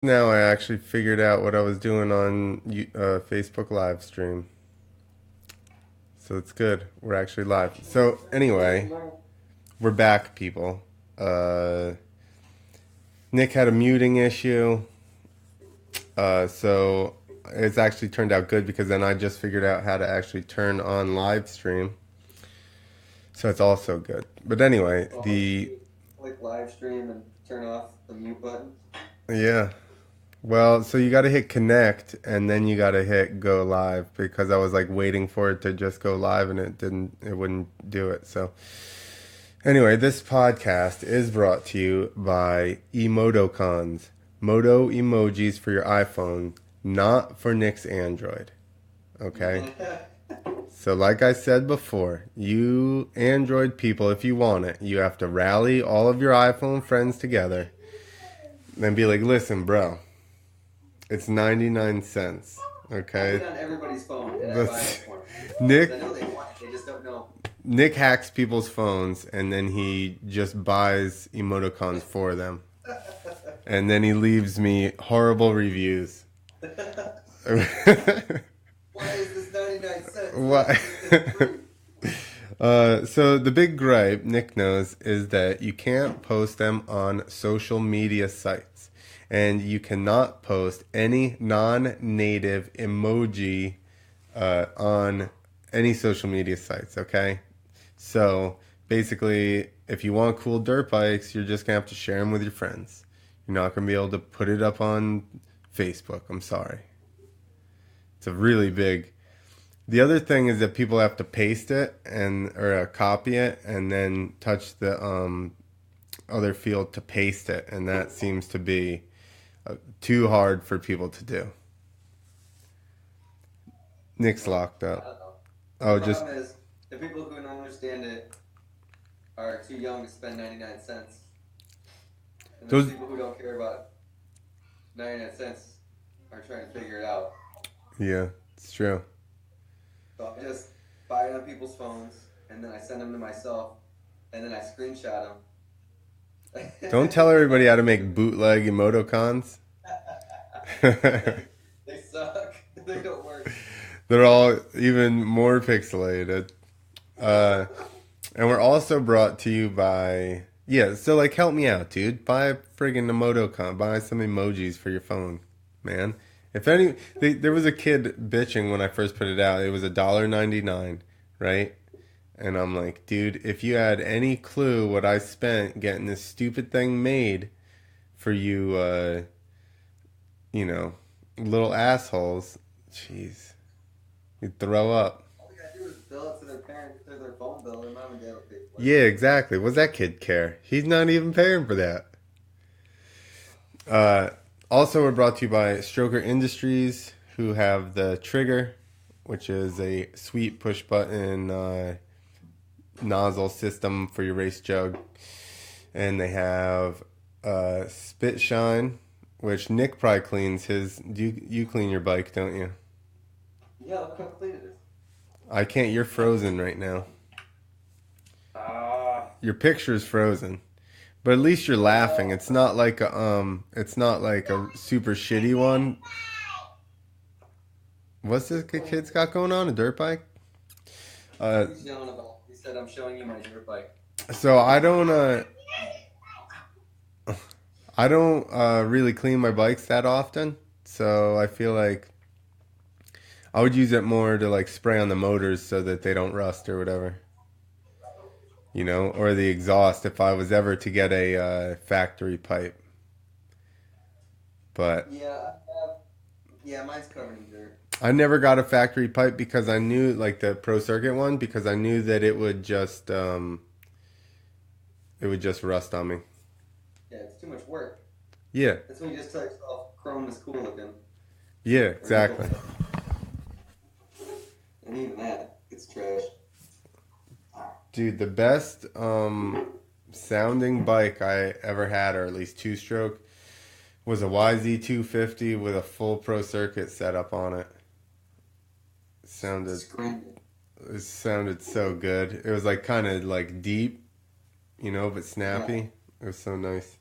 Now I actually figured out what I was doing on Facebook live stream. So it's good. We're actually live. So anyway, we're back, people. Uh, Nick had a muting issue. So it's actually turned out good because then I just figured out how to actually turn on live stream. So it's also good. But anyway, Oh, so the you click live stream and turn off the mute button? yeah. Well, so you got to hit connect and then you got to hit go live because I was like waiting for it to just go live and it wouldn't do it. So, anyway, this podcast is brought to you by Emotocons, Moto emojis for your iPhone, not for Nick's Android. Okay? So, like I said before, you Android people, if you want it, you have to rally all of your iPhone friends together and be like, listen, bro, it's 99 cents. I'll put Okay? it on everybody's phone and I buy But it for them. Because Nick I know they want it, they just don't know. Nick hacks people's phones and then he just buys emoticons for them. And then he leaves me horrible reviews. Why is this 99 cents? Why What? isn't this free? So the big gripe Nick knows is that you can't post them on social media sites, and you cannot post any non-native emoji on any social media sites. Okay, so basically, if you want cool dirt bikes, you're just gonna have to share them with your friends. You're not gonna be able to put it up on Facebook. I'm sorry. It's a really big. The other thing is that people have to paste it and or copy it and then touch the other field to paste it, and that seems to be too hard for people to do. Nick's Well, locked I up. don't know. The Oh, just problem is, the people who don't understand it are too young to spend 99 cents. And the those. people who don't care about 99 cents are trying to figure it out. Yeah, it's true. So I just buy it on people's phones and then I send them to myself and then I screenshot them. Don't tell everybody how to make bootleg emoticons. they, they suck. They don't work. They're all even more pixelated. Uh, and we're also brought to you by yeah. So like, help me out, dude. Buy a friggin' emotocon. Buy some emojis for your phone, man. If any, there was a kid bitching when I first put it out. It was $1.99, right? And I'm like, dude, if you had any clue what I spent getting this stupid thing made for you, you know, little assholes, jeez, you'd throw up. All they gotta do is bill it to their parent, to their phone bill. Their mom and dad will pay for it. Yeah, exactly. What's that kid care? He's not even paying for that. Uh, Also, we're brought to you by Stroker Industries, who have the Trigger, which is a sweet push button nozzle system for your race jug. And they have Spit Shine, which Nick probably cleans his. You clean your bike, don't you? Yeah, look how clean it is. I can't. You're frozen right now. Ah. Your picture's frozen. But at least you're laughing. It's not like it's not like a super shitty one. What's this kid's got going on? A dirt bike? Uh, He's yelling about. He said, "I'm showing you my dirt bike." so I don't really clean my bikes that often. So I feel like I would use it more to like spray on the motors so that they don't rust or whatever. You know, or the exhaust if I was ever to get a factory pipe. But Yeah, I have. Yeah, mine's covered in dirt. I never got a factory pipe because I knew, like the Pro Circuit one, because I knew that it would just rust on me. Yeah, it's too much work. Yeah, That's when you just tell yourself chrome is cool looking, yeah, or nickel, exactly. and even that, it's trash. Dude, the best sounding bike I ever had, or at least two stroke, was a YZ250 with a full Pro Circuit setup on it. Sounded Screaming. it sounded so good. It was like kind of like deep, but Yeah. snappy. It was so nice.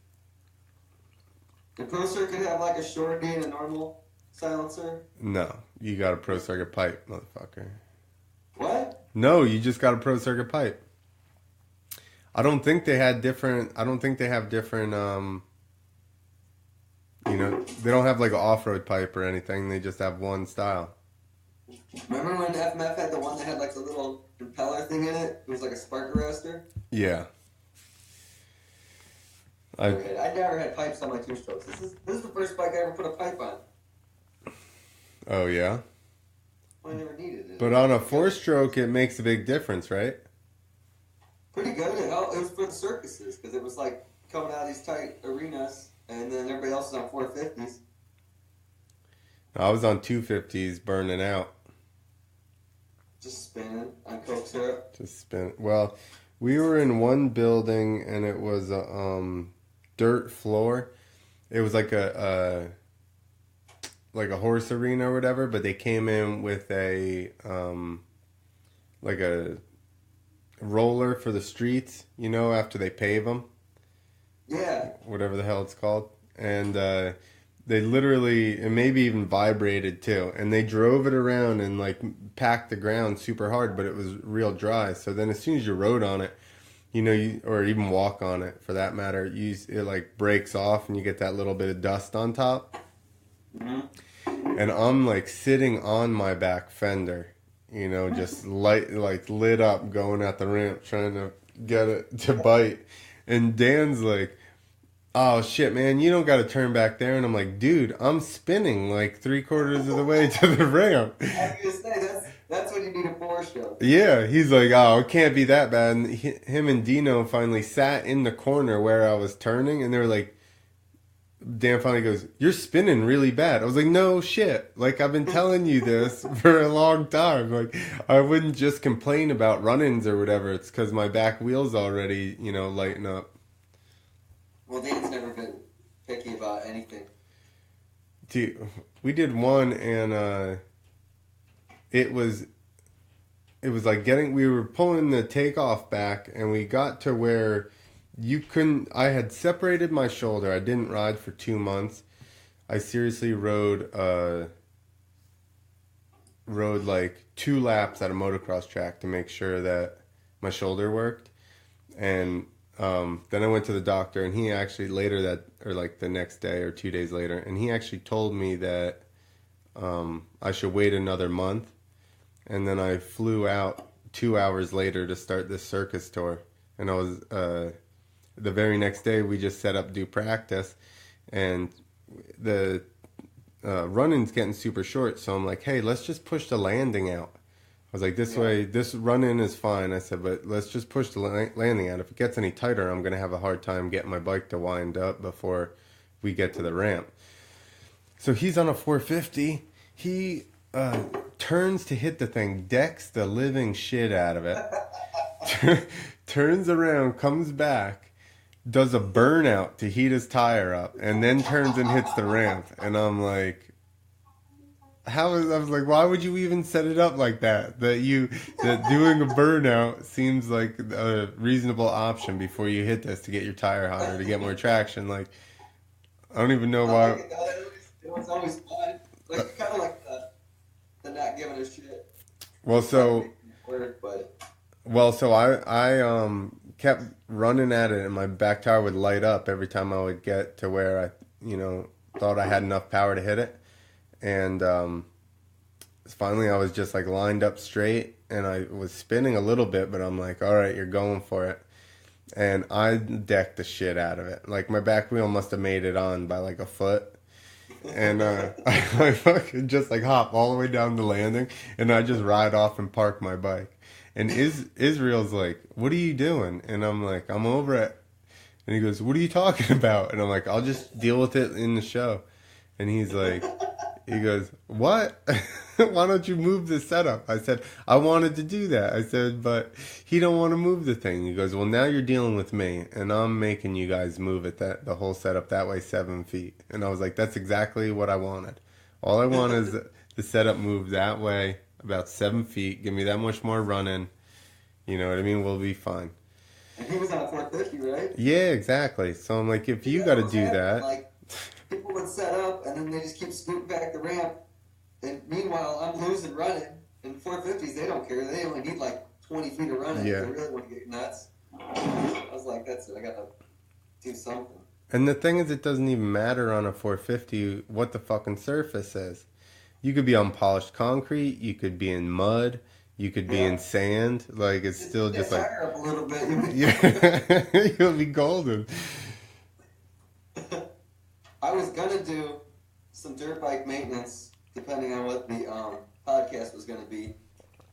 The Pro Circuit have like a short gain and a normal silencer? No, you got a Pro Circuit pipe, motherfucker. What? No, you just got a Pro Circuit pipe. I don't think they had different. I don't think they have different. They don't have like an off-road pipe or anything. They just have one style. Remember when FMF had the one that had like the little propeller thing in it? It was like a spark arrestor? Yeah. I never had pipes on my two-strokes. This is the first bike I ever put a pipe on. Oh yeah. I never needed it. But on a four-stroke, it makes a big difference, right? Pretty good. It was for the circuses because it was like coming out of these tight arenas, and then everybody else is on 450s. I was on 250s burning out. Just spinning on Coke syrup. Just spin. Well, we were in one building and it was a dirt floor. It was like a horse arena or whatever, but they came in with a like a roller for the streets, after they pave them. Yeah. Whatever the hell it's called. And they literally, and maybe even vibrated too. And they drove it around and like packed the ground super hard, but it was real dry. So then as soon as you rode on it, or even walk on it for that matter, it like breaks off and you get that little bit of dust on top. Mm-hmm. And I'm like sitting on my back fender, just lit up going at the ramp trying to get it to bite. And Dan's like, oh shit, man, you don't got to turn back there. And I'm like, dude, I'm spinning like 3/4 of the way to the ramp. I was gonna say that's what you need a four-stroke. Yeah, he's like, oh, it can't be that bad. And him and Dino finally sat in the corner where I was turning, and they were like, Dan finally goes, you're spinning really bad. I was like, no shit. Like, I've been telling you this for a long time. Like, I wouldn't just complain about run-ins or whatever. It's because my back wheel's already, lighting up. Well, Dan's never been picky about anything. Dude, we did one, and it was like we were pulling the takeoff back, and we got to where I had separated my shoulder. I didn't ride for 2 months. I seriously rode like 2 laps at a motocross track to make sure that my shoulder worked. And then I went to the doctor, and he actually the next day or 2 days later, and he actually told me that I should wait another month. And then I flew out 2 hours later to start this circus tour. And I was, the very next day, we just set up do practice. And the run-in's getting super short. So I'm like, hey, let's just push the landing out. I was like, this run-in is fine. I said, but let's just push the landing out. If it gets any tighter, I'm going to have a hard time getting my bike to wind up before we get to the ramp. So he's on a 450. He turns to hit the thing, decks the living shit out of it, turns around, comes back, does a burnout to heat his tire up, and then turns and hits the ramp. And I'm like, I was like, why would you even set it up like that? That doing a burnout seems like a reasonable option before you hit this to get your tire hotter, to get more traction. Like, I don't even know why. It was always fun. Like, kind of like the not giving a shit. Well, so I kept running at it, and my back tire would light up every time I would get to where I, thought I had enough power to hit it. And finally I was just like lined up straight, and I was spinning a little bit, but I'm like, all right, you're going for it. And I decked the shit out of it. Like, my back wheel must have made it on by like a foot. And I fucking just like hop all the way down the landing, and I just ride off and park my bike. And Israel's like, what are you doing? And I'm like, I'm over it. And he goes, what are you talking about? And I'm like, I'll just deal with it in the show. And he goes, what? Why don't you move the setup? I said, I wanted to do that. I said, but he don't want to move the thing. He goes, well, now you're dealing with me, and I'm making you guys move it, the whole setup that way 7 feet. And I was like, that's exactly what I wanted. All I want is the setup move that way about 7 feet. Give me that much more running. You know what I mean? We'll be fine. And he was on 450, right? Yeah, exactly. So I'm like, if you got to do that. Like, people would set up, and then they just keep scooting back the ramp. And meanwhile, I'm losing running. In 450s, they don't care. They only need like 20 feet of running. Yeah. They really want to get nuts. I was like, that's it. I got to do something. And the thing is, it doesn't even matter on a 450 what the fucking surface is. You could be on polished concrete. You could be in mud. You could be in sand. Like, it's still just like... Fire up a little bit. Yeah, you'll be golden. I was going to do some dirt bike maintenance, depending on what the podcast was going to be.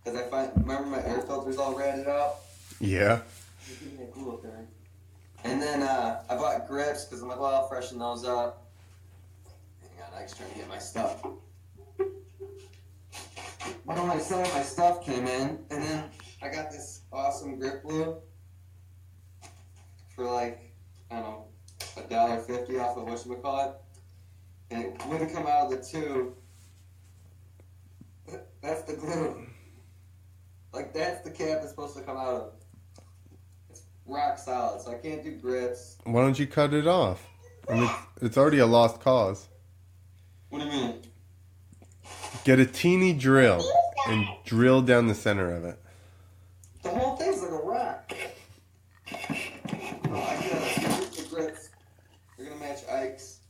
Because remember my air filters all ratted out? Yeah. And then I bought grips because I'm like, well, I'll freshen those up. Hang on, I was trying to get my stuff. But when I saw my stuff came in, and then I got this awesome grip glue for like, I don't know, $1.50 off of whatchamacallit. And it wouldn't come out of the tube. That's the glue. Like, that's the cap it's supposed to come out of. It's rock solid, so I can't do grips. Why don't you cut it off? I mean, it's already a lost cause. What do you mean? Get a teeny drill and drill down the center of it. The whole thing's like a rock. Oh, I got the grips. They're gonna match Ike's.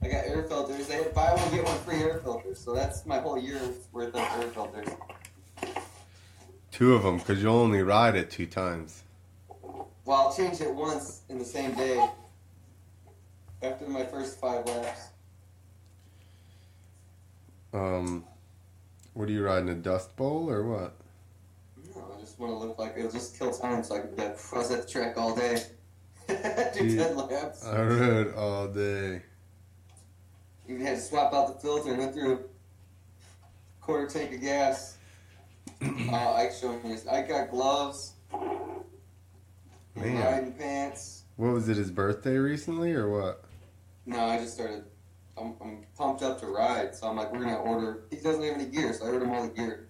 I got air filters. They had buy one get one free air filters, so that's my whole year's worth of air filters. 2 of them, because you'll only ride it 2 times. Well, I'll change it once in the same day. After my first 5 laps. What are you riding, a Dust Bowl or what? No, I just want to look like it'll just kill time so I can get I was at the track all day. Do 10 laps. I rode all day. Even had to swap out the filter and went through a quarter tank of gas. Ike's showing me this. I got gloves. Man. Riding pants. What was it, his birthday recently or what? No, I just started. I'm pumped up to ride, so I'm like, we're gonna order. He doesn't have any gear, so I ordered him all the gear.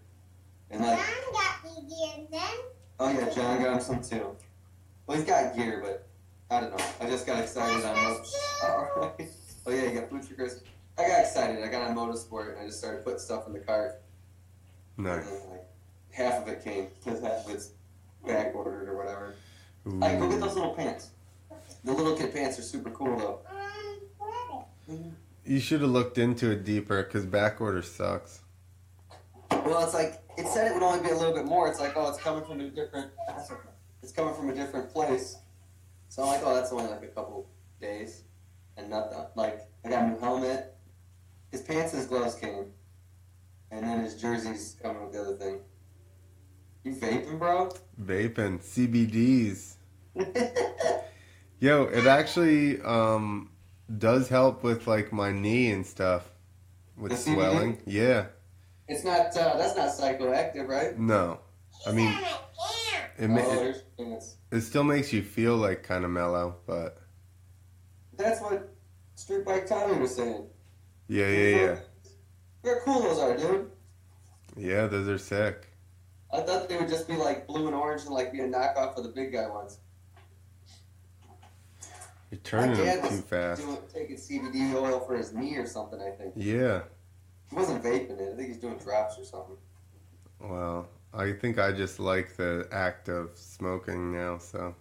And like, John got me gear then. oh yeah, John got him some too. Well, he's got gear, but I don't know. I just got excited on motorsport. Oh yeah, you got food for Chris. I got excited. I got on motorsport and I just started putting stuff in the cart. Nice. And then, like, half of it came, because half of it's back ordered or whatever. Ooh. Like, go get those little pants. The little kid pants are super cool though. You should have looked into it deeper, because back order sucks. Well, it's like, it said it would only be a little bit more. It's like, oh, it's coming from a different place. So I'm like, oh, that's only like a couple days. And nothing. Like, I got a new helmet. His pants and his gloves came. And then his jersey's coming with the other thing. You vaping, bro? Vaping, CBDs. Yo, it actually does help with like my knee and stuff. With The CBD? swelling. Yeah. It's not, that's not psychoactive, right? No. I mean, There's pants. it still makes you feel like kind of mellow, but That's what Street Bike Tommy was saying. yeah. Look how cool those are, dude. Yeah, those are sick. I thought they would just be like blue and orange and like be a knockoff of the big guy ones. You're turning My dad them was too fast. taking CBD oil for his knee or something, I think. Yeah. He wasn't vaping it. I think he's doing drops or something. Well, I think I just like the act of smoking now, so.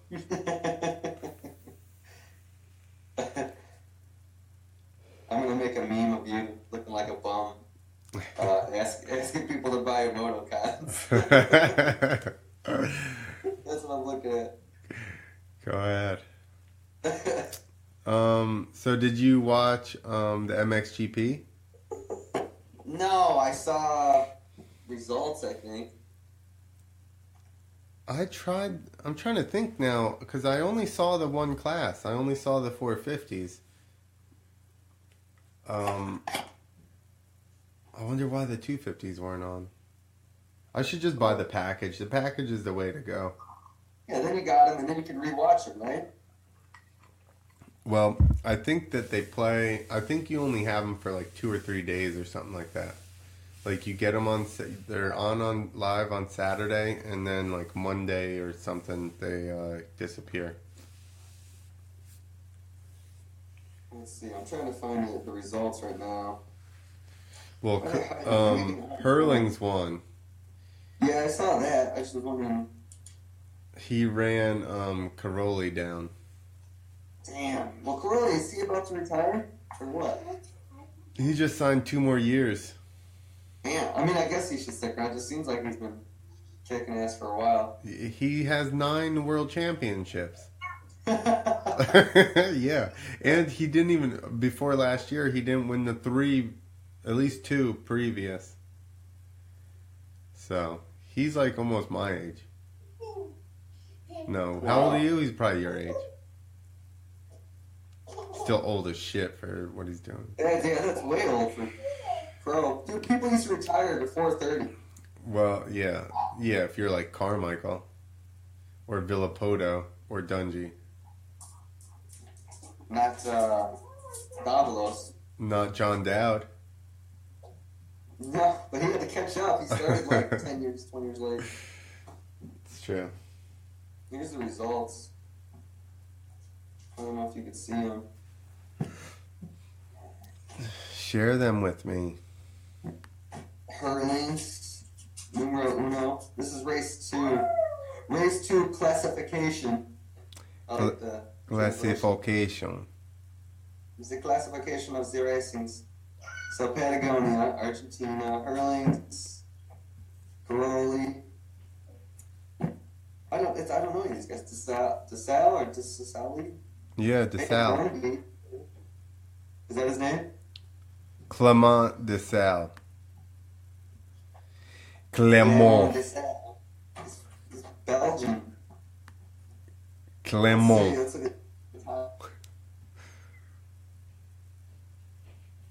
I'm going to make a meme of you looking like a bum. Asking people to buy your Motocons. That's what I'm looking at. Go ahead. So did you watch the MXGP? No, I saw results, I think. I'm trying to think now, because I only saw the one class. I only saw the 450s. I wonder why the 250s weren't on. I should just buy the package. The package is the way to go. Yeah, then you got them, and then you can rewatch them, right? Well, I think that they play. I think you only have them for like 2 or 3 days or something like that. Like you get them on. They're on live on Saturday, and then like Monday or something they disappear. Let's see. I'm trying to find the results right now. Well, Hurling's won. Yeah, I saw that. I just was wondering. He ran Caroli down. Damn. Well, Corelli, is he about to retire? Or what? He just signed 2 more years. Damn. I mean, I guess he should stick around. It just seems like he's been kicking ass for a while. He has 9 world championships. Yeah. And he didn't even, before last year, he didn't win the 3, at least 2 previous. So, he's like almost my age. No. How old are you? He's probably your age. Still old as shit for what he's doing. Yeah, that's way old for pro. Dude, people used to retire before 30. Well, yeah. Yeah, if you're like Carmichael. Or Villapoto. Or Dungy. Not Davalos. Not John Dowd. No, but he had to catch up. He started like 10 years, 20 years late. It's true. Here's the results. I don't know if you could see them. Share them with me. Hurlings, numero uno. This is race 2. Race 2 classification. Classification. It's the classification of the racings. So Patagonia, Argentina, Hurlings, Caroli. I don't know any of these guys. DeSalle or DeSalle? Yeah, DeSalle. Is that his name? Clement DeSalle. Clement. DeSalle. He's Belgian. Clement.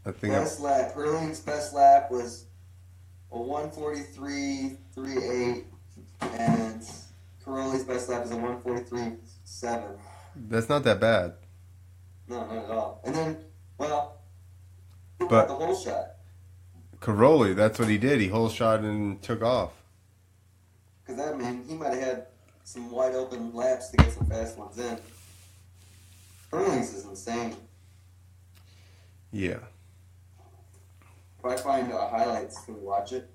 I think Best lap. Hurling's best lap was a 1:43.38, and Caroli's best lap is a 1:43.7. that's not that bad. No, not at all. And then, well, who But- got the whole shot? Caroli, that's what he did. He whole shot and took off. Because that mean he might have had some wide open laps to get some fast ones in. Hurling's is insane. Yeah. If I find highlights, can we watch it?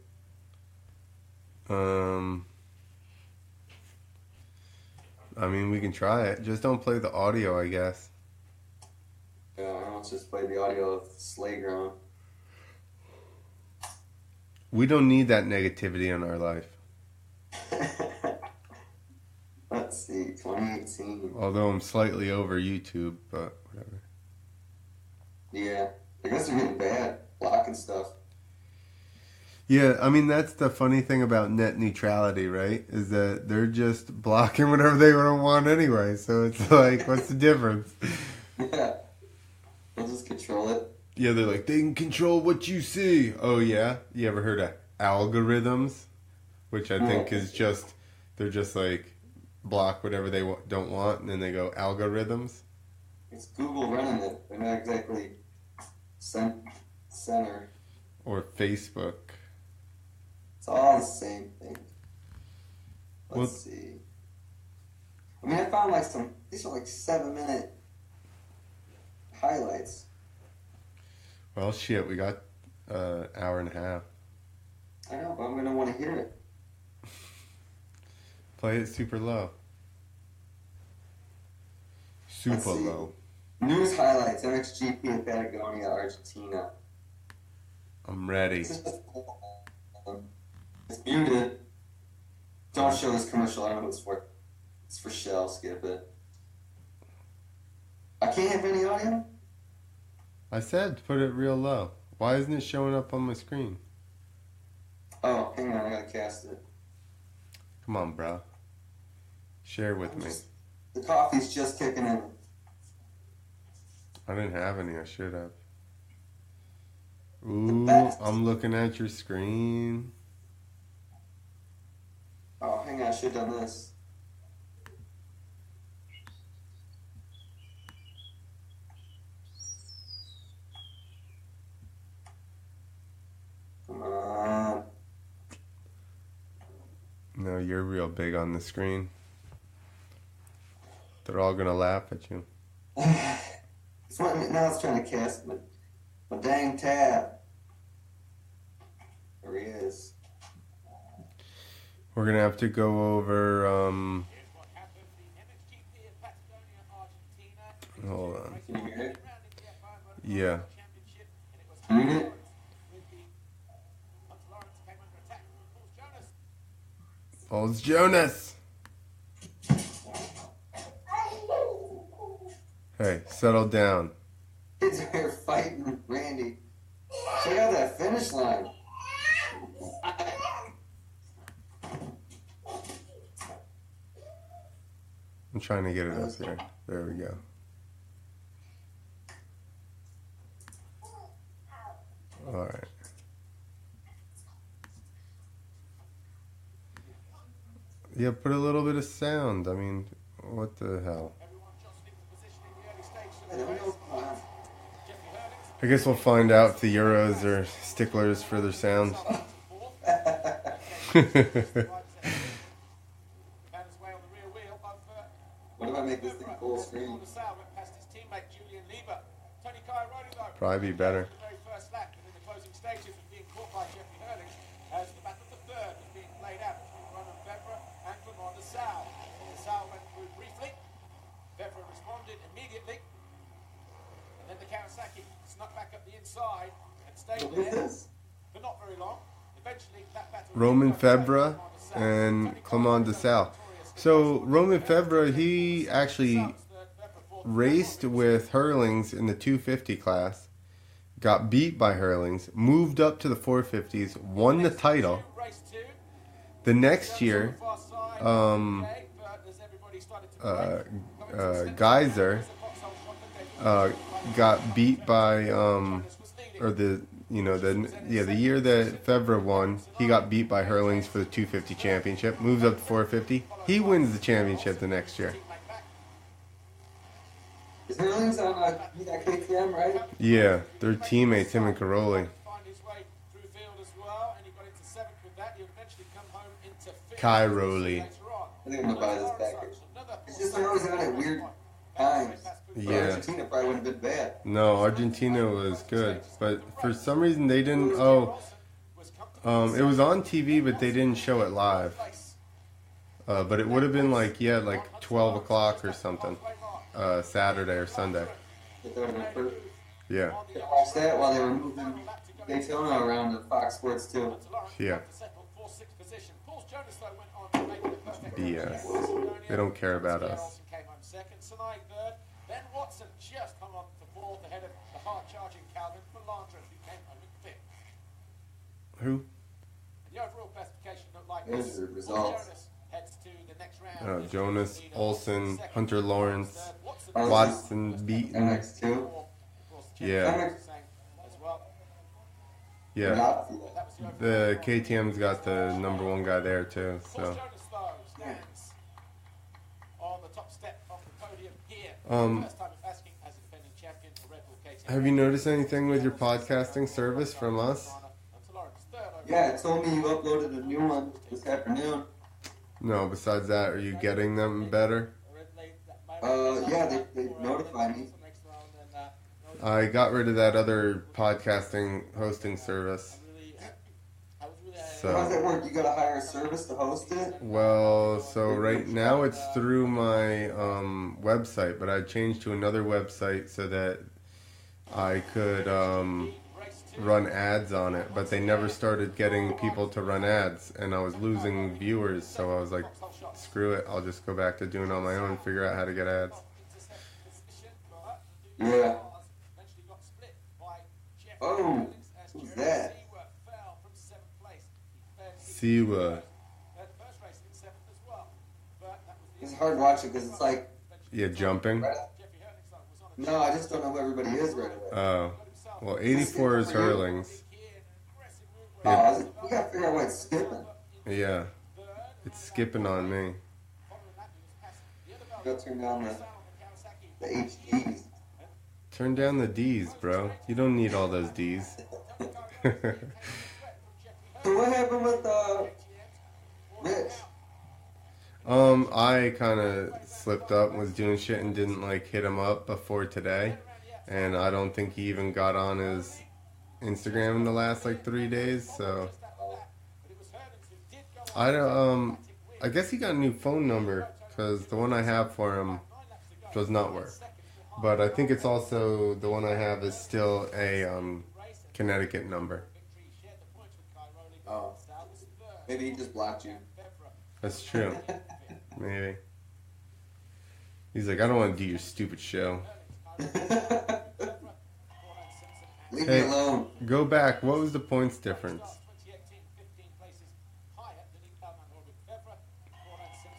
I mean, we can try it. Just don't play the audio, I guess. Yeah, let's just play the audio of Sleigh Ground. We don't need that negativity in our life. Let's see, 2018. Although I'm slightly over YouTube, but whatever. Yeah, I guess they're getting bad, blocking stuff. Yeah, I mean, that's the funny thing about net neutrality, right? Is that they're just blocking whatever they don't want anyway. So it's like, what's the difference? Yeah, they'll just control it. Yeah, they're like, they can control what you see. Oh, yeah? You ever heard of algorithms? Which I think is just, they're just like, block whatever they don't want, and then they go algorithms. It's Google running it. They're not exactly center. Or Facebook. It's all the same thing. Let's Well- see. I mean, I found like these are like 7-minute highlights. Well, shit, we got an hour and a half. I know, but I'm going to want to hear it. Play it super low. Let's Super see. low. News highlights, MXGP in Patagonia, Argentina. I'm ready. This is just, it's muted. Don't show this commercial. I don't know what it's for. It's for Shell. Skip it. I can't have any audio? I said put it real low. Why isn't it showing up on my screen? Oh, hang on. I gotta cast it. Come on, bro. Share with me. The coffee's just kicking in. I didn't have any. I should have. Ooh, best. I'm looking at your screen. Oh, hang on. I should have done this. Come on. No, you're real big on the screen. They're all gonna laugh at you. Now it's trying to cast my dang tab. There he is. We're gonna have to go over. Hold on. Can you hear it? Yeah. Can you hear it? Paul's Jonas. Hey, settle down. Kids are here fighting Randy. Check out that finish line. I'm trying to get it up here. There we go. All right. Yeah, put a little bit of sound. I mean, what the hell? I guess we'll find out if the Euros are sticklers for their sound. What if I make this thing full screen? Probably be better. Look at this. Roman Febvre and Clement de Sal. So Roman Febvre, he actually raced with Hurlings in the 250 class, got beat by Hurlings, moved up to the 450s, won the title. The next year, Geyser got beat by the year that Febvre won, he got beat by Hurlings for the 250 championship, moves up to 450. He wins the championship the next year. Is Hurlings on that KTM, right? Yeah, they're teammates, him and Caroli. Cairoli. I think I'm gonna buy this package. It's just they're always on at weird times. Yeah. Argentina probably wouldn't have been bad. No, Argentina was good, but for some reason they didn't. It was on TV, but they didn't show it live. But it would have been like 12 o'clock or something, Saturday or Sunday. Yeah. Watch that while they were moving Daytona around to Fox Sports too. Yeah. BS. They don't care about us. Who? There's the results. Jonas, Olsen, Hunter Lawrence, Watson beaten. MX2. Yeah. Yeah. The KTM's got the #1 guy there too. So. Have you noticed anything with your podcasting service from us? Yeah, it told me you uploaded a new one this afternoon. No, besides that, are you getting them better? Yeah, they notified me. I got rid of that other podcasting hosting service. How does that work? You gotta hire a service to host it? Well, so right now it's through my website, but I changed to another website so that I could run ads on it, but they never started getting people to run ads, and I was losing viewers, so I was like, screw it, I'll just go back to doing it on my own and figure out how to get ads. Yeah. Oh, who's that? Siwa. It's hard watching because it's like... Yeah, jumping. No, I just don't know who everybody is right away. Oh. Well, 84 is Hurlings. Oh, we gotta figure out why it's skipping. Yeah. It's skipping on me. Go turn down the HDs. Turn down the D's, bro. You don't need all those D's. So what happened with Rich? I kind of slipped up, was doing shit and didn't hit him up before today. and I don't think he even got on his Instagram in the last like 3 days. So I don't. I guess he got a new phone number because the one I have for him does not work. But I think it's also the one I have is still a Connecticut number. Oh, maybe he just blocked you. That's true. Maybe. He's like, I don't want to do your stupid show. Leave Hey. me alone. Go back. What was the points difference?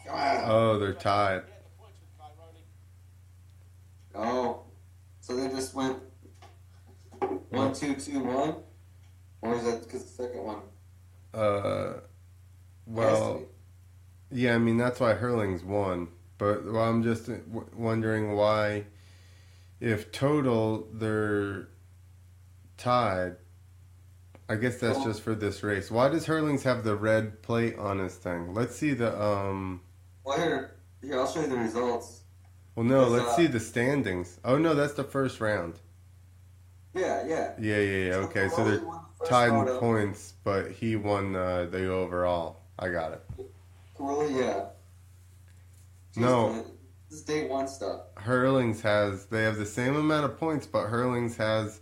Ah. Oh, they're tied. Oh, so they just went 1, 2, 2, 1, or is that because the second one? Well, yeah, I mean, that's why Hurling's won. But well, I'm just wondering why, if total they're tied, I guess that's just for this race. Why does Hurling's have the red plate on his thing? Let's see the, Well, here, I'll show you the results. well, no, Because, let's see the standings. Oh, no, that's the first round. Yeah. Yeah. Okay, so Corolli they're won the first tied in photo. points, but he won the overall. I got it. Corolli, yeah. No. This is day one stuff. Hurling's they have the same amount of points, but Hurling's has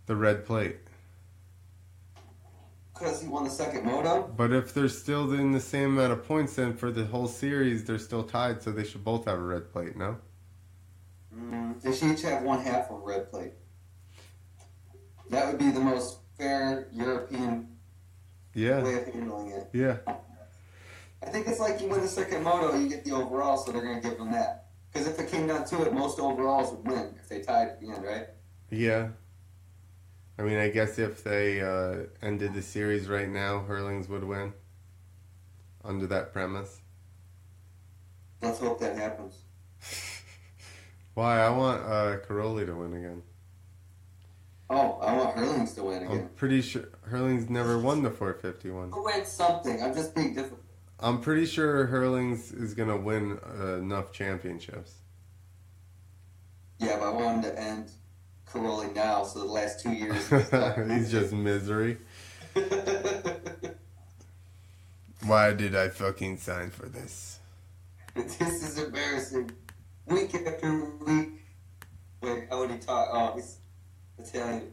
the red plate. Because he won the second moto? But if they're still in the same amount of points, then for the whole series, they're still tied, so they should both have a red plate, no? They should each have one half of a red plate. That would be the most fair European way of handling it. Yeah. I think it's like you win the second moto, you get the overall, so they're going to give them that. Because if it came down to it, most overalls would win if they tied at the end, right? Yeah. I mean, I guess if they ended the series right now, Hurling's would win. Under that premise. Let's hope that happens. Why? I want Corolli to win again. Oh, I want Hurlings to win again. I'm pretty sure Hurling's never won the 451. Who wins something? I'm just being difficult. I'm pretty sure Hurling's is going to win enough championships. Yeah, but I want him to end Corolli now, so the last 2 years. He's just misery. Why did I fucking sign for this? This is embarrassing. Week after week. Wait, how would he talk? Oh, he's Italian.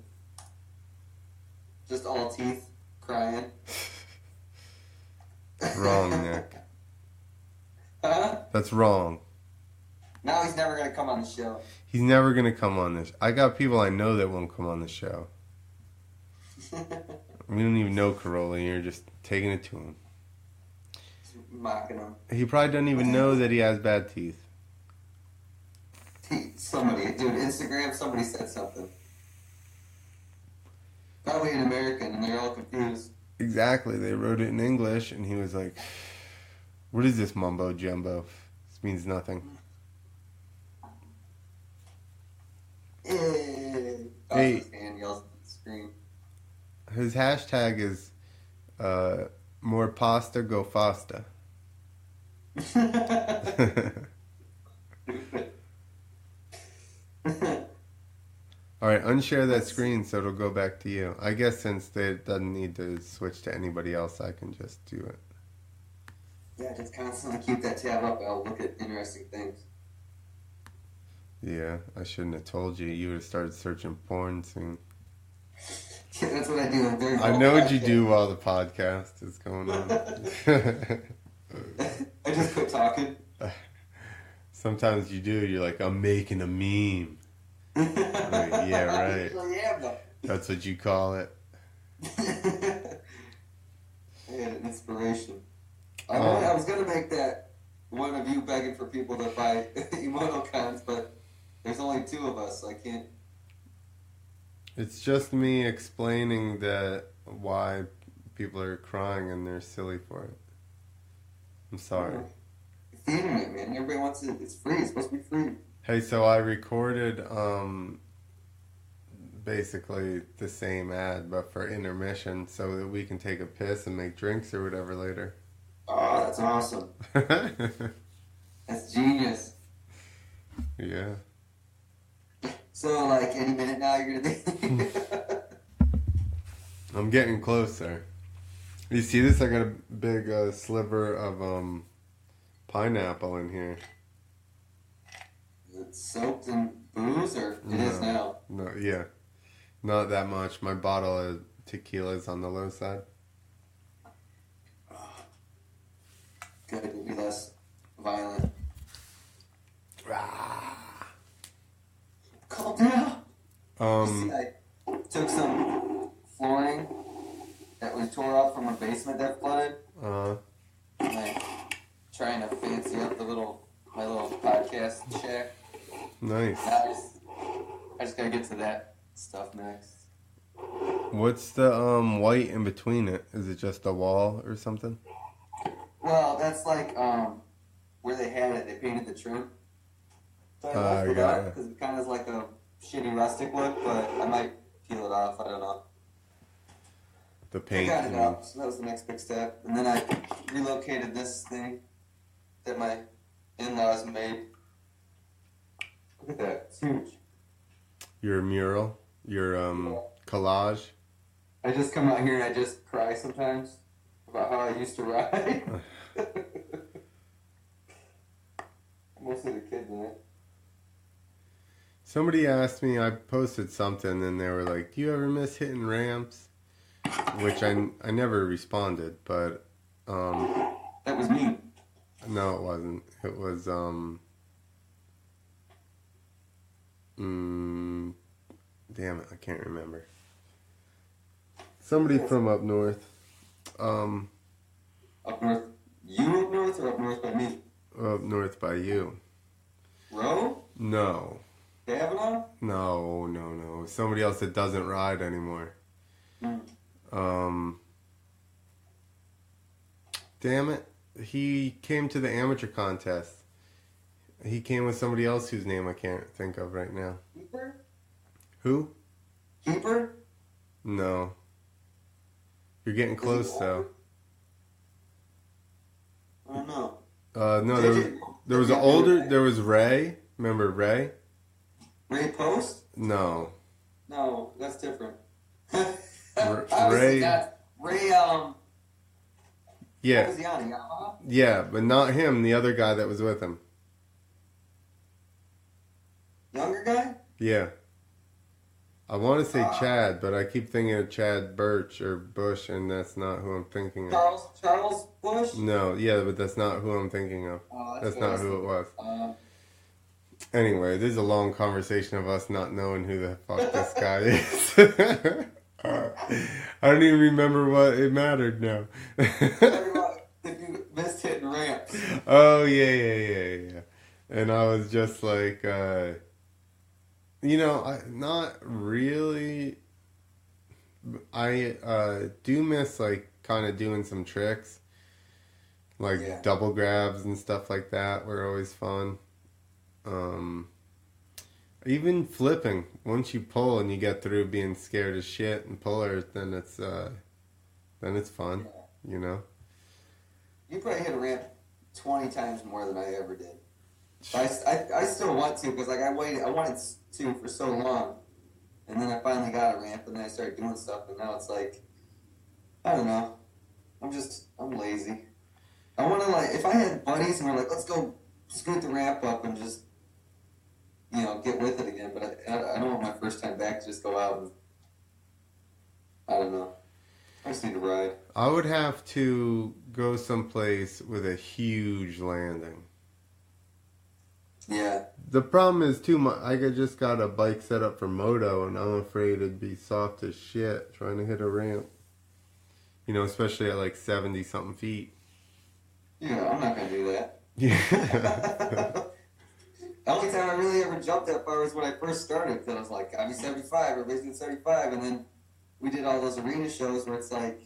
Just all teeth, crying. Wrong, Nick. Huh? That's wrong. Now he's never going to come on the show. He's never going to come on this. I got people I know that won't come on the show. We don't even know Corolli, and you're just taking it to him. Mocking him. He probably doesn't even know that he has bad teeth. Somebody, dude, Instagram, somebody said something. Probably an American, and they're all confused. Exactly. They wrote it in English, and he was like, what is this mumbo jumbo? This means nothing. Hey. Hey. And yells at the screen. His hashtag is more pasta, go fasta. All right, unshare that screen so it'll go back to you. I guess since it doesn't need to switch to anybody else, I can just do it. Yeah, just constantly keep that tab up. I'll look at interesting things. Yeah, I shouldn't have told you. You would have started searching porn soon. Yeah, that's what I do. I'm very I know what you do while the podcast is going on. I just quit talking. Sometimes you do. You're like, I'm making a meme. Like, yeah, right. I usually am, though. That's what you call it. I had an inspiration. I was gonna make that one of you begging for people to buy emoticons, but there's only 2 of us, so I can't. It's just me explaining that why people are crying and they're silly for it. I'm sorry. It's the internet, man. Everybody wants it. It's free. It's supposed to be free. Hey, so I recorded basically the same ad, but for intermission, so that we can take a piss and make drinks or whatever later. Oh, that's awesome. That's genius. Yeah. So, like, any minute now you're going to be... I'm getting closer. You see this? I got a big sliver of pineapple in here. Is it soaked in booze, or it is now? No, yeah. Not that much. My bottle of tequila is on the low side. Good, it'll be less violent. Calm down. You see, I took some flooring that was tore up from a basement that flooded. And I'm trying to fancy up my little podcast shack. Nice. I just gotta get to that stuff next. What's the white in between it? Is it just a wall or something? Well, that's like where they had it. They painted the trim. So I left it got up it. because it kind of is like a shitty rustic look, but I might peel it off. I don't know. The paint. I got it up, so that was the next big step. And then I relocated this thing that my in-laws made. Look at that. It's huge. Your mural? Your collage? I just come out here and I just cry sometimes about how I used to ride. Mostly the kids in it. Somebody asked me, I posted something and they were like, do you ever miss hitting ramps? Which I never responded, but That was me. no, it wasn't. It was damn it, I can't remember. Somebody from up north. Up north? You up north or up north by me? Up north by you. Row? No. Kavanaugh? No. Somebody else that doesn't ride anymore. Damn it. He came to the amateur contest. He came with somebody else whose name I can't think of right now. Keeper? Who? Keeper? No. You're getting close though. I don't know. No, there was an older. There was Ray. Remember Ray? Ray Post? No. No, that's different. Ray. Ray, Yeah. what was he on? Yamaha? Yeah, but not him. The other guy that was with him. Younger guy? Yeah. I want to say Chad, but I keep thinking of Chad Birch or Bush, and that's not who I'm thinking of. Charles Bush? No, yeah, but that's not who I'm thinking of. Oh, That's not who it was. was. Anyway, this is a long conversation of us not knowing who the fuck this guy is. I don't even remember what it mattered now. If you missed hitting ramps. Oh, yeah. And I was just like, not really. I do miss, like, kind of doing some tricks. Like double grabs and stuff like that were always fun. Even flipping. Once you pull and you get through being scared as shit and pullers, then it's fun, you know. You probably hit a ramp 20 times more than I ever did. I still want to because like I wanted to for so long, and then I finally got a ramp, and then I started doing stuff, and now it's like, I don't know. I'm lazy. I want to like if I had buddies and we're like, let's go scoot the ramp up and just get with it again. But I don't want my first time back to just go out and I don't know. I just need to ride. I would have to go someplace with a huge landing. Yeah. The problem is too, I just got a bike set up for moto, and I'm afraid it'd be soft as shit trying to hit a ramp. Especially at like 70 something feet. Yeah, I'm not gonna do that. Yeah. The only time I really ever jumped that far was when I first started, because I was like, gotta be 75, everybody's doing 75, and then we did all those arena shows where it's like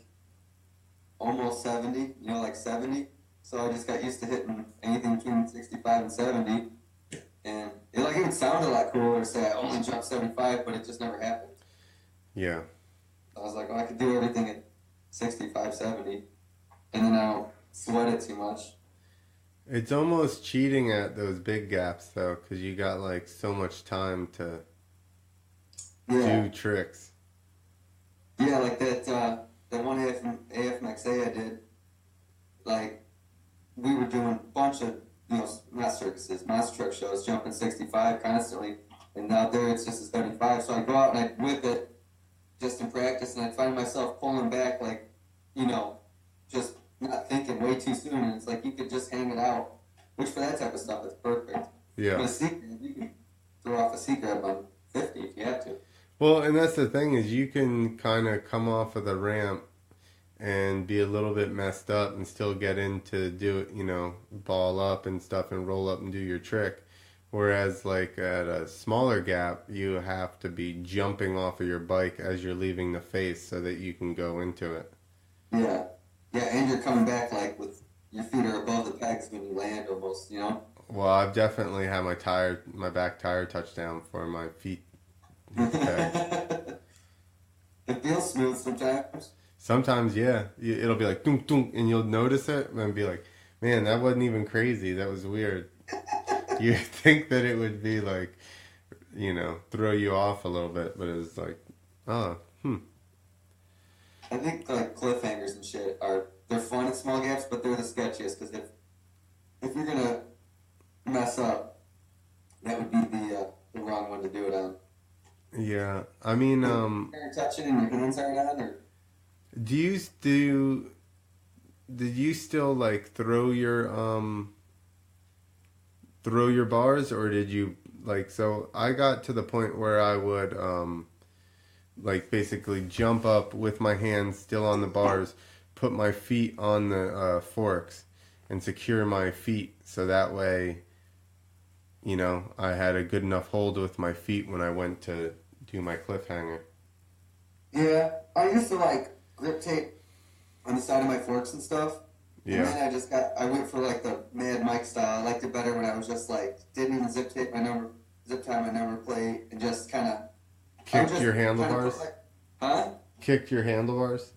almost 70, like 70. So I just got used to hitting anything between 65 and 70. And it would sound a lot cooler to say I only jumped 75, but it just never happened. Yeah. So I was like, I could do everything at 65, 70, and then I don't sweat it too much. It's almost cheating at those big gaps, though, because you got, like, so much time to Yeah. do tricks. Yeah, like that one AFMXA I did, like, we were doing a bunch of, not circuses, monster truck shows, jumping 65 constantly, and out there it's just a 75, so I go out and I whip it just in practice, and I find myself pulling back, like, just not thinking way too soon, and it's like you could just hang it out, which for that type of stuff, it's perfect. Yeah. But a secret, you can throw off a secret on 50 if you have to. Well, and that's the thing is you can kind of come off of the ramp and be a little bit messed up and still get in to do it, ball up and stuff and roll up and do your trick. Whereas like at a smaller gap, you have to be jumping off of your bike as you're leaving the face so that you can go into it. Yeah. Yeah, and you're coming back like with your feet are above the pegs when you land almost, Well, I've definitely had my back tire touchdown for my feet. hit the peg. It feels smooth sometimes. Sometimes, yeah, it'll be like dunk dunk, and you'll notice it and be like, "Man, that wasn't even crazy. That was weird." You think that it would be like, throw you off a little bit, but it's like, oh, I think like cliffhangers and shit they're fun at small gaps, but they're the sketchiest because if you're gonna mess up, that would be the wrong one to do it on. Yeah. I mean, You're touching and your hands aren't on, or did you still like throw your bars, or did you like, so I got to the point where I would like basically jump up with my hands still on the bars, put my feet on the forks and secure my feet so that way I had a good enough hold with my feet when I went to do my cliffhanger. yeah. I used to like grip tape on the side of my forks and stuff. Yeah. And then I went for like the Mad Mike style. I liked it better when I was just like, didn't even zip tie my number plate and just kind of. Kicked your handlebars? Huh? Kicked your handlebars?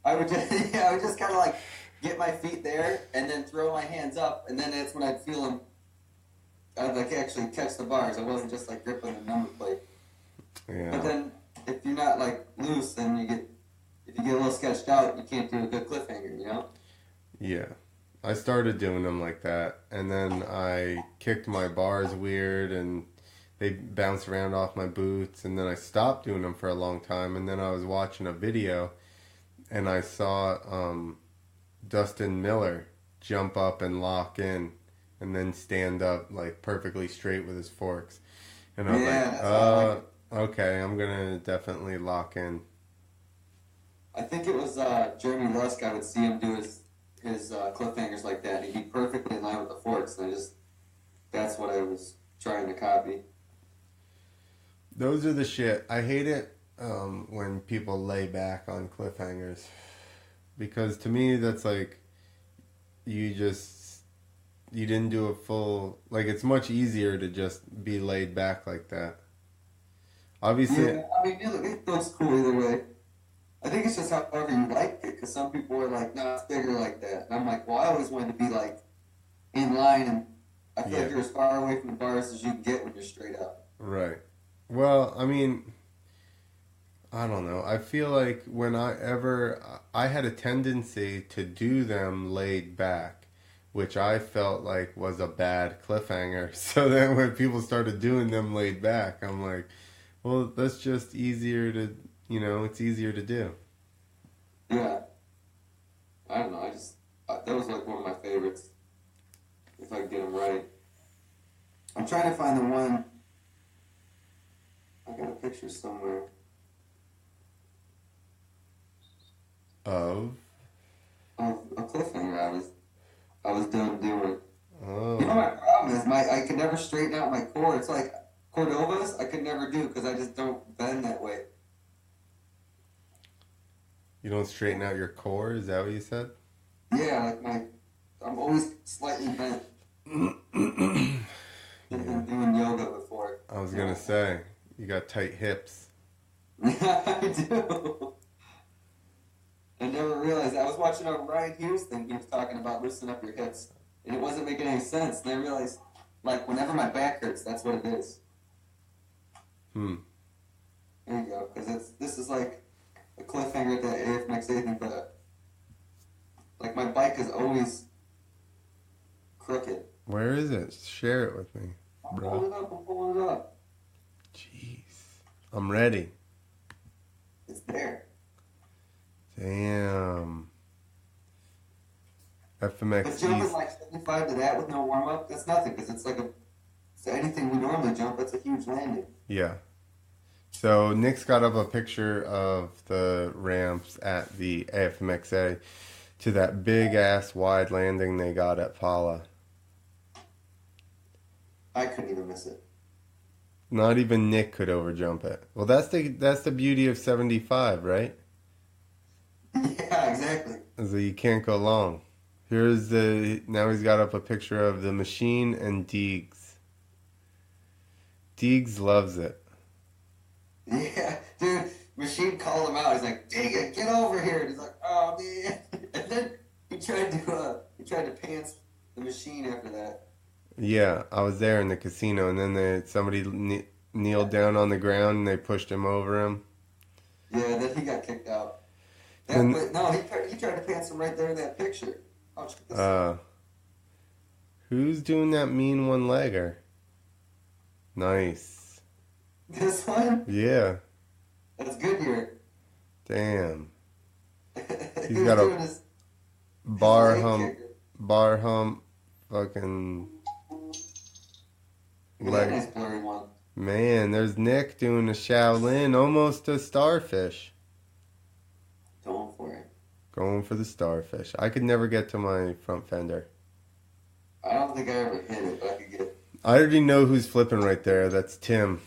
I would just kind of like get my feet there and then throw my hands up, and then that's when I'd feel them. I'd like actually catch the bars. I wasn't just like gripping the number plate. Yeah. But then if you're not like loose, then if you get a little sketched out, you can't do a good cliffhanger, Yeah. I started doing them like that, and then I kicked my bars weird, and they bounced around off my boots, and then I stopped doing them for a long time, and then I was watching a video, and I saw Dustin Miller jump up and lock in, and then stand up like perfectly straight with his forks. And I was okay, I'm gonna definitely lock in. I think it was Jeremy Lusk. I would see him do his cliffhangers like that. He'd be perfectly in line with the forks, and that's what I was trying to copy. Those are the shit. I hate it when people lay back on cliffhangers, because to me that's like you didn't do a full, like, it's much easier to just be laid back like that. Obviously, Yeah, I mean, it looks cool either way. I think it's just however you like it, because some people are like, no, it's bigger like that. And I'm like, well, I always wanted to be like in line, and I feel like you're as far away from the bars as you can get when you're straight up. Right. Well, I mean, I don't know. I feel like I had a tendency to do them laid back, which I felt like was a bad cliffhanger. So then when people started doing them laid back, I'm like, well, that's just easier to, it's easier to do. Yeah. I don't know. That was like one of my favorites. If I could get them right. I'm trying to find the one. I got a picture somewhere. Of Of a cliffhanger I was done doing. Oh. My problem is I could never straighten out my core. It's like Cordovas I could never do because I just don't bend that way. You don't straighten out your core? Is that what you said? Yeah, like I'm always slightly bent. I've been doing yoga before. I was gonna say, you got tight hips. I do. I never realized. I was watching a Ryan Hughes thing. He was talking about loosening up your hips, and it wasn't making any sense. And I realized, like, whenever my back hurts, that's what it is. Hmm. There you go. Because this is like a cliffhanger at that AFMXA thing, but like my bike is always crooked. Where is it? Share it with me, I'm bro. pulling it up. I'm pulling it up. Jeez. I'm ready. It's there. Damn. But FMX jumping East. like 75 to that with no warm up, that's nothing. Because it's like so anything we normally jump, that's a huge landing. Yeah. So Nick's got up a picture of the ramps at the AFMXA to that big ass wide landing they got at Pala. I couldn't even miss it. Not even Nick could overjump it. Well, that's the beauty of 75, right? Yeah, exactly. So you can't go long. Now he's got up a picture of the machine and Deegs. Deegs loves it. Yeah, dude, Machine called him out. He's like, "Dang it, get over here!" And he's like, "Oh man!" And then he tried to pants the Machine after that. Yeah, I was there in the casino, and then somebody kneeled down on the ground and they pushed him over him. Yeah, then he got kicked out. But no, he tried to pants him right there in that picture. Oh, check this out. Who's doing that mean one-legger? Nice. This one? Yeah. That's Goodyear. Damn. He's got a doing his bar leg hump, kicker. fucking Look at that nice leg. blurry one. Man, there's Nick doing a Shaolin, almost a starfish. Going for it. Going for the starfish. I could never get to my front fender. I don't think I ever hit it, but I could get it. I already know who's flipping right there. That's Tim.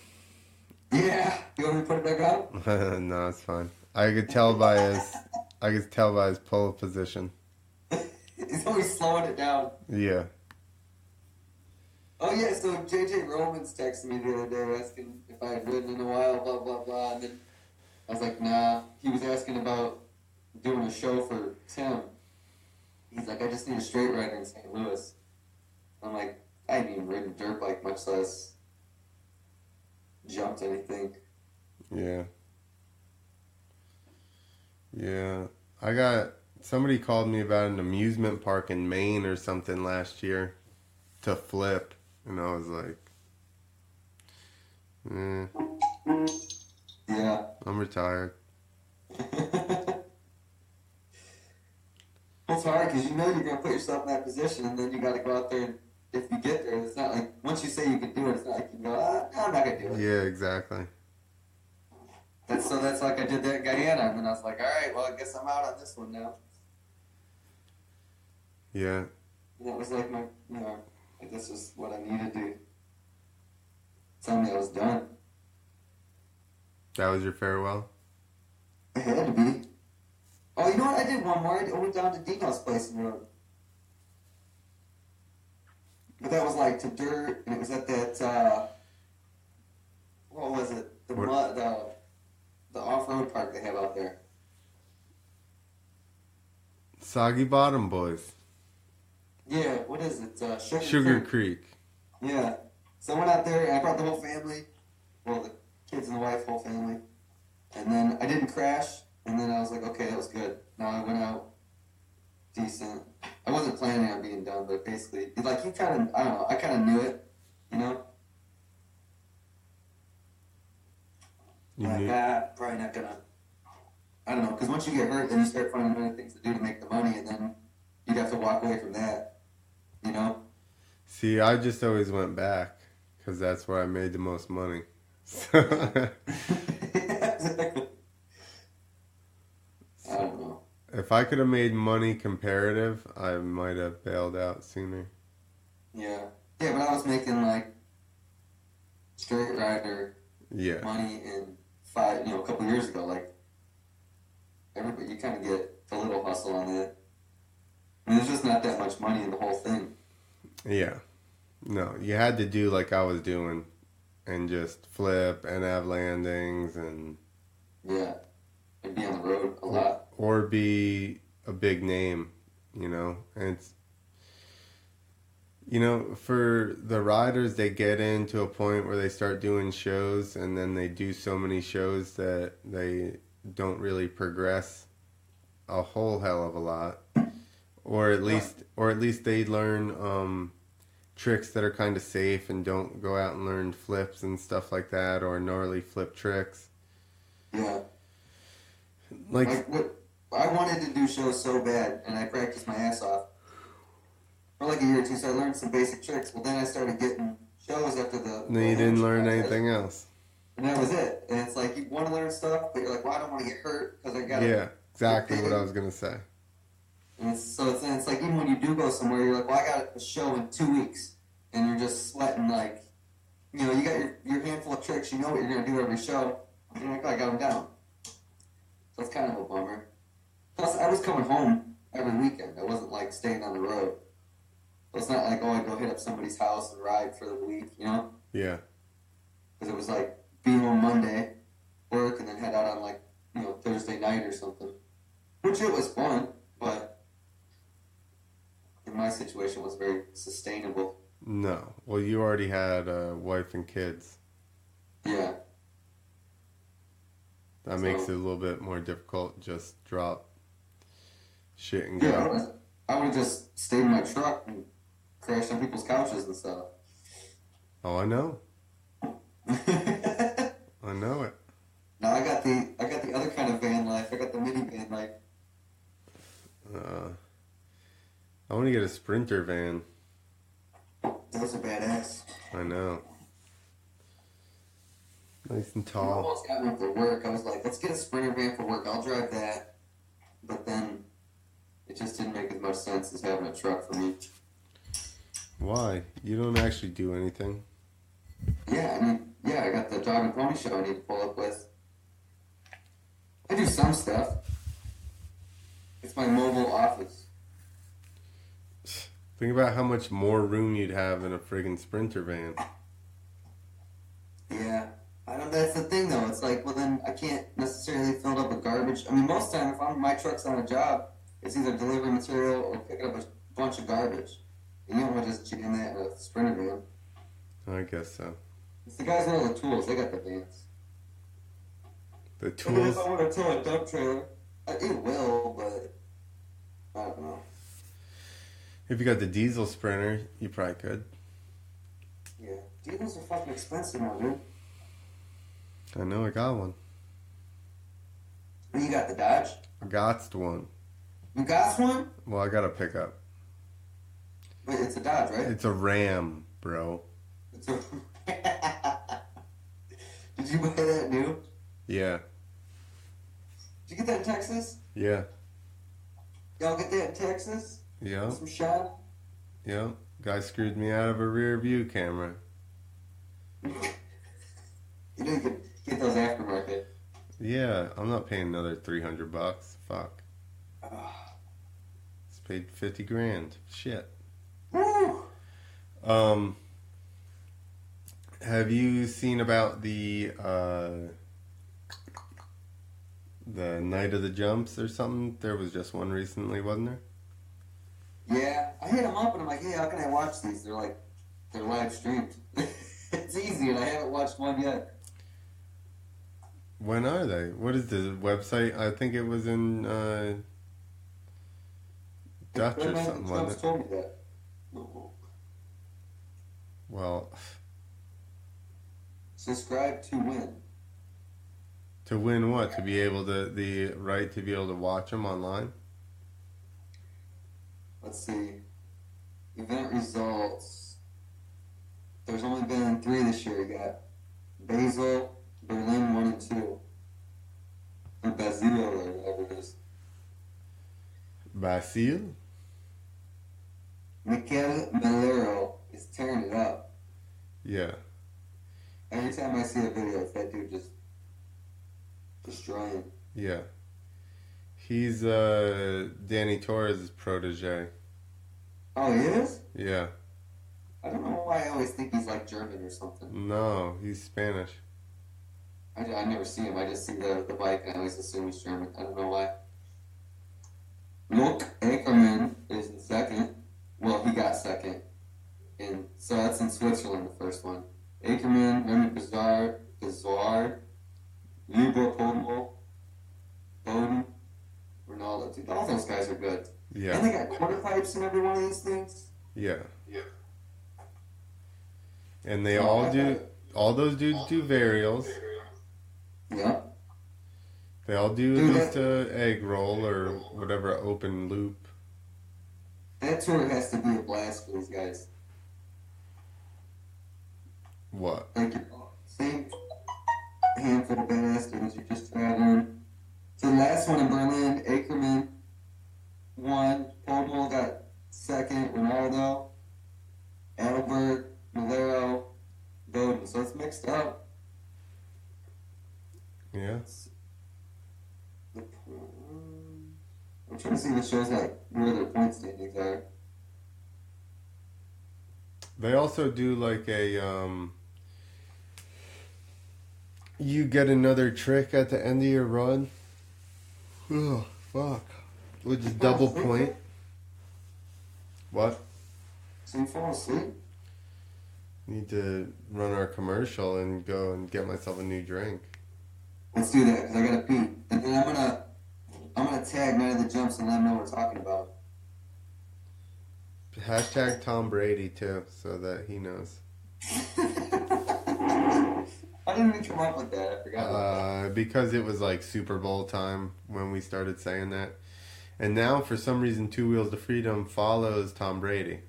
Yeah. You want me to put it back on? No, it's fine. I could tell by his pull position. He's always slowing it down. Yeah. Oh yeah, so JJ Romans texted me the other day asking if I had ridden in a while, blah blah blah, and then I was like, nah. He was asking about doing a show for Tim. He's like, I just need a straight rider in St. Louis. I'm like, I haven't even ridden a dirt bike, much less jumped anything. Yeah. Yeah. Somebody called me about an amusement park in Maine or something last year to flip. And I was like, Yeah. I'm retired. It's hard because you know you're going to put yourself in that position, and then you got to go out there, and if you get there, it's not like, once you say you can do it, it's not like you can go, no, I'm not going to do it. Yeah, exactly. That's like I did that in Guyana, and then I was like, all right, well, I guess I'm out on this one now. Yeah. And that was like my, like this was what I needed to tell me I was done. That was your farewell? It had to be. Oh, you know what? I did one more. I went down to Dino's place and rode. But that was like to dirt, and it was at that, what was it? The off-road park they have out there. Soggy Bottom Boys. Yeah, what is it? Sugar Creek. Yeah. So I went out there, and I brought the whole family. Well, the kids and the wife, whole family. And then I didn't crash, and then I was like, okay, that was good. Now I went out decent. I wasn't planning on being done, but basically, like, you kind of, I don't know, I kind of knew it, you know? Probably not gonna, I don't know, because once you get hurt, then you start finding other things to do to make the money, and then you'd have to walk away from that, you know? See, I just always went back because that's where I made the most money. Exactly. I don't know. If I could have made money comparative, I might have bailed out sooner. Yeah. Yeah, but I was making, like, straight rider Yeah. money in a couple years ago. Like, everybody, you kind of get a little hustle on that. And there's just not that much money in the whole thing. Yeah. No, you had to do like I was doing and just flip and have landings and... Yeah. And be on the road a lot. Or be a big name, you know? And You know, for the riders, they get into a point where they start doing shows, and then they do so many shows that they don't really progress a whole hell of a lot, Right. or at least they learn tricks that are kind of safe and don't go out and learn flips and stuff like that, or gnarly flip tricks. Yeah. Like, Like what I wanted to do shows so bad, and I practiced my ass off for like a year or two. So I learned some basic tricks, but then I started getting shows after no, the you didn't amateur learn process, anything else. and that was it. And it's like you want to learn stuff, but you're like, well, I don't want to get hurt because I gotta Yeah, get exactly what I paid. was gonna say. And it's like even when you do go somewhere, you're like, well, I got a show in 2 weeks, and you're just sweating like, you know, you got your handful of tricks, you know what you're gonna do every show, and you're like, oh, I got them down. So it's kind of a bummer. Plus, I was coming home every weekend. I wasn't like staying on the road. So it's not like, oh, I go hit up somebody's house and ride for the week, you know? Yeah, Because it was like be home Monday, work, and then head out on like, you know, Thursday night or something. Which it was fun, but in my situation it was very sustainable. no. Well, you already had a wife and kids. Yeah. That So, makes it a little bit more difficult. Just drop shit and yeah, go. I would have just stayed in my truck and crashed on people's couches and stuff. Oh, I know. Now I know it. I got the other kind of van life. I got the minivan life. Uh, I want to get a Sprinter van. Those are badass. I know. Nice and I tall. almost got one for work. I was like, let's get a Sprinter van for work. I'll drive that. But then it just didn't make as much sense as having a truck for me. Why? You don't actually do anything. Yeah, I mean, yeah, I got the dog and pony show I need to pull up with. I do some stuff. It's my mobile office. Think about how much more room you'd have in a friggin' Sprinter van. Yeah. I don't. That's the thing, though. It's like, well, then I can't necessarily fill it up with garbage. I mean, most time, if my truck's on a job, it's either delivering material or picking up a bunch of garbage. And you don't want to just jam that in a Sprinter van. I guess so. It's the guys with all the tools. They got the vans. The And then if tools. I want to tow a dump trailer, it will, but I don't know. If you got the diesel Sprinter, you probably could. Yeah, diesels are fucking expensive now, dude. I know I got one. You got the Dodge? I got one. You got one? Well, I got a pickup. Wait, it's a Dodge, right? It's a Ram, bro. It's a... Did you buy that new? Yeah. Did you get that in Texas? Yeah. Y'all get that in Texas? Yeah. Some shot? Yeah. Guy screwed me out of a rear view camera. You didn't get those aftermarket. Yeah, I'm not paying another $300. Fuck. Ah. It's paid 50 grand. Shit. Woo! Have you seen about the Night of the Jumps or something? There was just one recently, wasn't there? Yeah, I hit them up and I'm like, hey, how can I watch these? They're like, they're live streamed. It's easy and I haven't watched one yet. When are they? What is the website? I think it was in Dutch or something, wasn't Trump's it? told me that. No. Well, Subscribe to win. to win what? To be able to, the right to be able to watch them online? Let's see. Event results. There's only been 3 this year. You got Basel, Berlin 1 and 2. Or Basile or whatever it is. Basile? Mikel Melero is tearing it up. Yeah. Every time I see a video, it's that dude just destroying. Yeah. He's Danny Torres' protege. Oh, he is? Yeah. I don't know why I always think he's like German or something. No, he's Spanish. I never see him. I just see the bike and I always assume he's German. I don't know why. Luke Ackerman is in second. Well, he got second. Ackerman, Remy Bizarre, Lubo Podmo, Bowden, Ronaldo. Dude, all those guys are good. Yeah. And they got quarter pipes in every one of these things. Yeah. And they all those dudes do varials. Yeah. They all do Dude, at least a egg roll or whatever open loop. That tour has to be a blast for these guys. What? Like, same handful of badass dudes you're just traveling. So the last one in Berlin, Ackerman won, Podmo got second, Ronaldo, Adelbert, Malero, Bowden. So it's mixed up. Yeah. I'm trying to see what shows like where their point standings are. They also do like a you get another trick at the end of your run. Oh, fuck. Which is double point. What? So you fall asleep? Need to run our commercial and go and get myself a new drink. Let's do that because I gotta pee, and then I'm gonna tag Night of the Jumps and let them know what we're talking about. Hashtag Tom Brady too, so that he knows. I didn't even come up with that. I forgot about that. Because it was like Super Bowl time when we started saying that. And now, for some reason, Two Wheels to Freedom follows Tom Brady.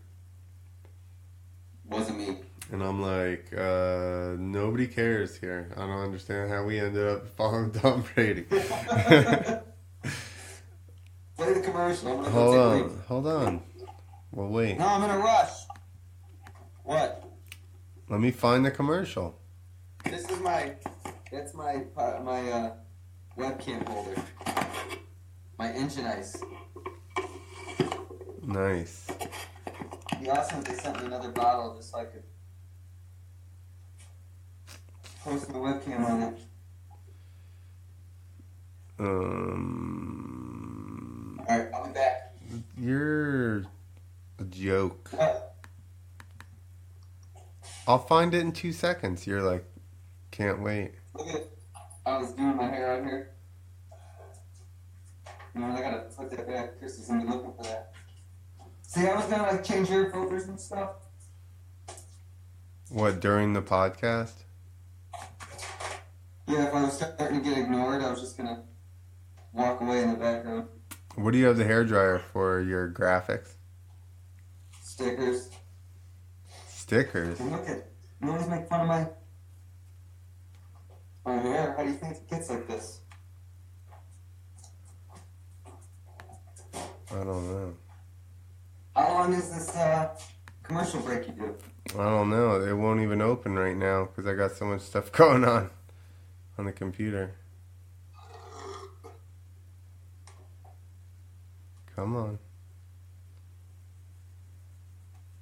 Wasn't me. And I'm like, nobody cares here. I don't understand how we ended up following Tom Brady. Play the commercial. I'm gonna go Hold on. Well, wait. No, I'm in a rush. What? Let me find the commercial. This is that's my webcam holder. My engine ice. Nice. It'd be awesome if they sent me another bottle just so I could post the webcam on it. Alright, I'll be back. You're a joke. I'll find it in 2 seconds. You're like, can't wait. Look at I was doing my hair out here. You know, I gotta put that back. Chris is gonna be looking for that. See, I was gonna like change hair filters and stuff. What, during the podcast? Yeah, if I was starting to get ignored, I was just gonna walk away in the background. What do you have the hairdryer for your graphics? Stickers. Stickers? And look at, you always make fun of my hair. How do you think it gets like this? I don't know. How long is this commercial break you do? I don't know. It won't even open right now because I got so much stuff going on the computer. Come on.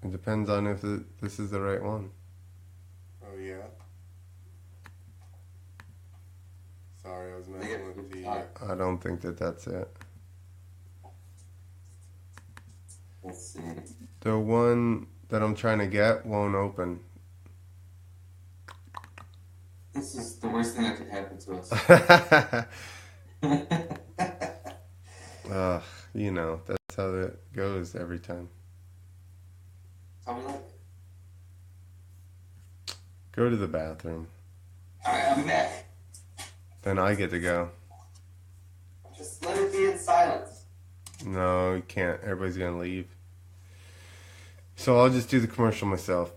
It depends on if this is the right one. Oh, yeah? Sorry, I was messing with the... I don't think that's it. Let's see. The one that I'm trying to get won't open. This is the worst thing that could happen to us. You know, that's how it goes every time. Tell me like. Go to the bathroom. Alright, I'll be back. Then I get to go. Just let it be in silence. No, you can't. Everybody's going to leave. So I'll just do the commercial myself.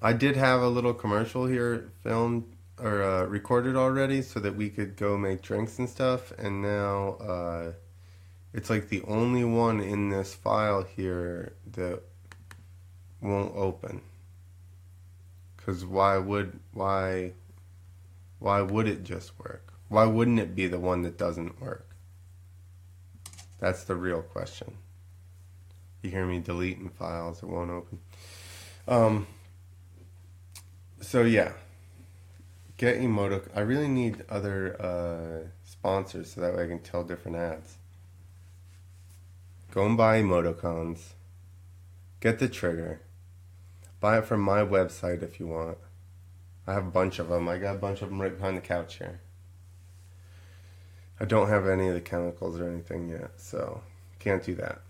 I did have a little commercial here filmed or recorded already so that we could go make drinks and stuff. And now it's like the only one in this file here that won't open. Because why would it just work? Why wouldn't it be the one that doesn't work? That's the real question. You hear me deleting files, it won't open. So yeah, get Emotic. I really need other sponsors so that way I can tell different ads. Go and buy emoticons. Get the trigger. Buy it from my website if you want. I have a bunch of them. I got a bunch of them right behind the couch here. I don't have any of the chemicals or anything yet, so can't do that.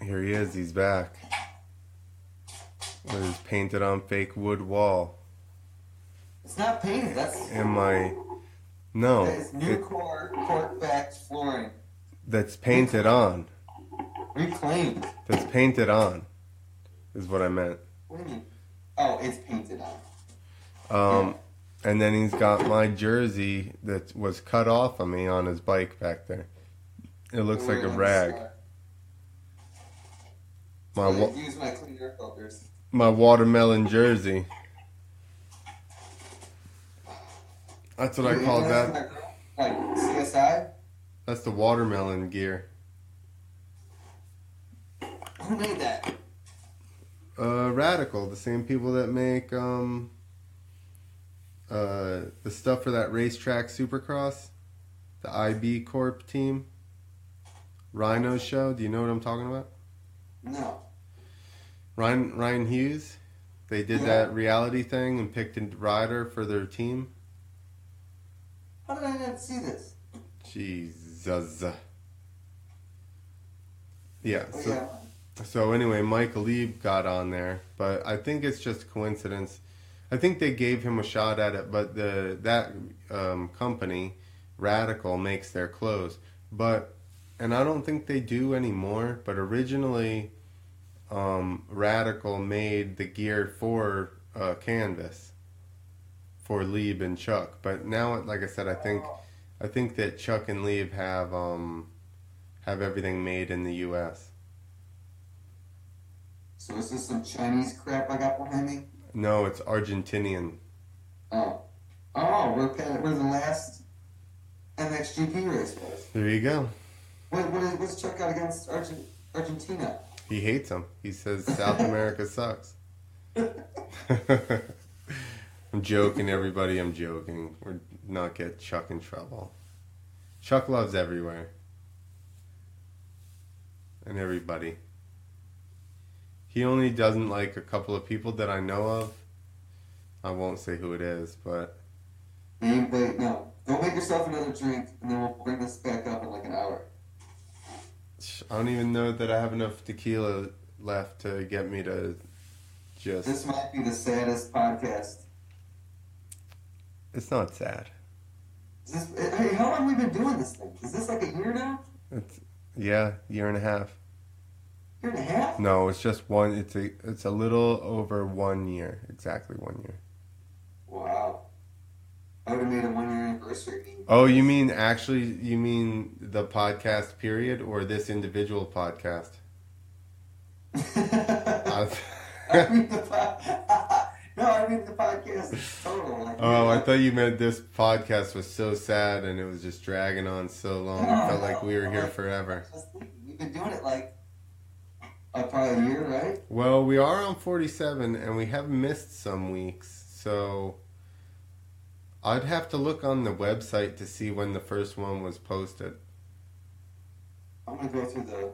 Here he is. He's back. With his painted on fake wood wall. It's not painted. That's And my... No. that is new cork-backed flooring. That's painted on. Reclaimed. That's painted on. Is what I meant. What do you mean? Oh, it's painted on. And then he's got my jersey that was cut off of me on his bike back there. It looks like a rag. Use my clean air filters. My watermelon jersey. That's what I call that. Like CSI? That's the watermelon gear. Who made that? Radical, the same people that make the stuff for that racetrack Supercross, the IB Corp team, Rhino show. Do you know what I'm talking about? No. Ryan Hughes. They did that reality thing and picked a rider for their team. How did I not see this? Jesus. Yeah. Oh, So, yeah. so anyway, Mike Lieb got on there, but I think it's just a coincidence. I think they gave him a shot at it, but that company, Radical, makes their clothes. And I don't think they do anymore, but originally Radical made the gear for Canvas, for Lieb and Chuck. But now, like I said, I think that Chuck and Lieb have everything made in the U.S. So is this some Chinese crap I got behind me? No, it's Argentinian. Oh, we're the last MXGP race was. There you go. What's Chuck got against Argentina? He hates them. He says South America sucks. I'm joking, everybody. I'm joking. We're not get Chuck in trouble. Chuck loves everywhere. And everybody. He only doesn't like a couple of people that I know of. I won't say who it is, but... No. Go make yourself another drink, and then we'll bring this back up in like an hour. I don't even know that I have enough tequila left to get me to just... This might be the saddest podcast. It's not sad. Hey, how long have we been doing this thing? Is this like a year now? Year and a half. Year and a half? No, it's just one. It's a little over 1 year. Exactly 1 year. Wow. I would have made a 1 year anniversary. Oh, you mean the podcast period or this individual podcast? I mean the podcast total. I thought you meant this podcast was so sad and it was just dragging on so long. It felt like we were here forever. We've been doing it like probably a year, right? Well, we are on 47 and we have missed some weeks, so I'd have to look on the website to see when the first one was posted. I'm gonna go through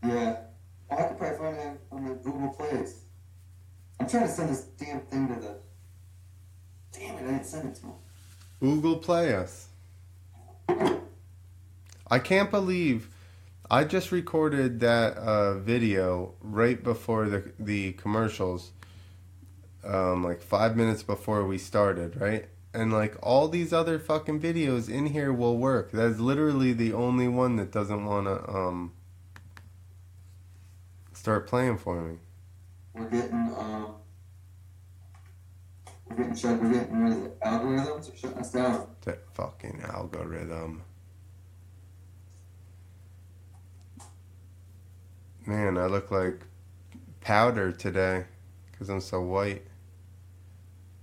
I could probably find it on the Google Plays. I'm trying to send this damn thing to the... Damn it, I didn't send it to him. Google Play us. I can't believe I just recorded that video right before the commercials, like 5 minutes before we started, right? And like all these other fucking videos in here will work. That's literally the only one that doesn't want to start playing for me. We're getting what is it, algorithms are shutting us down. That fucking algorithm. Man, I look like powder today because I'm so white.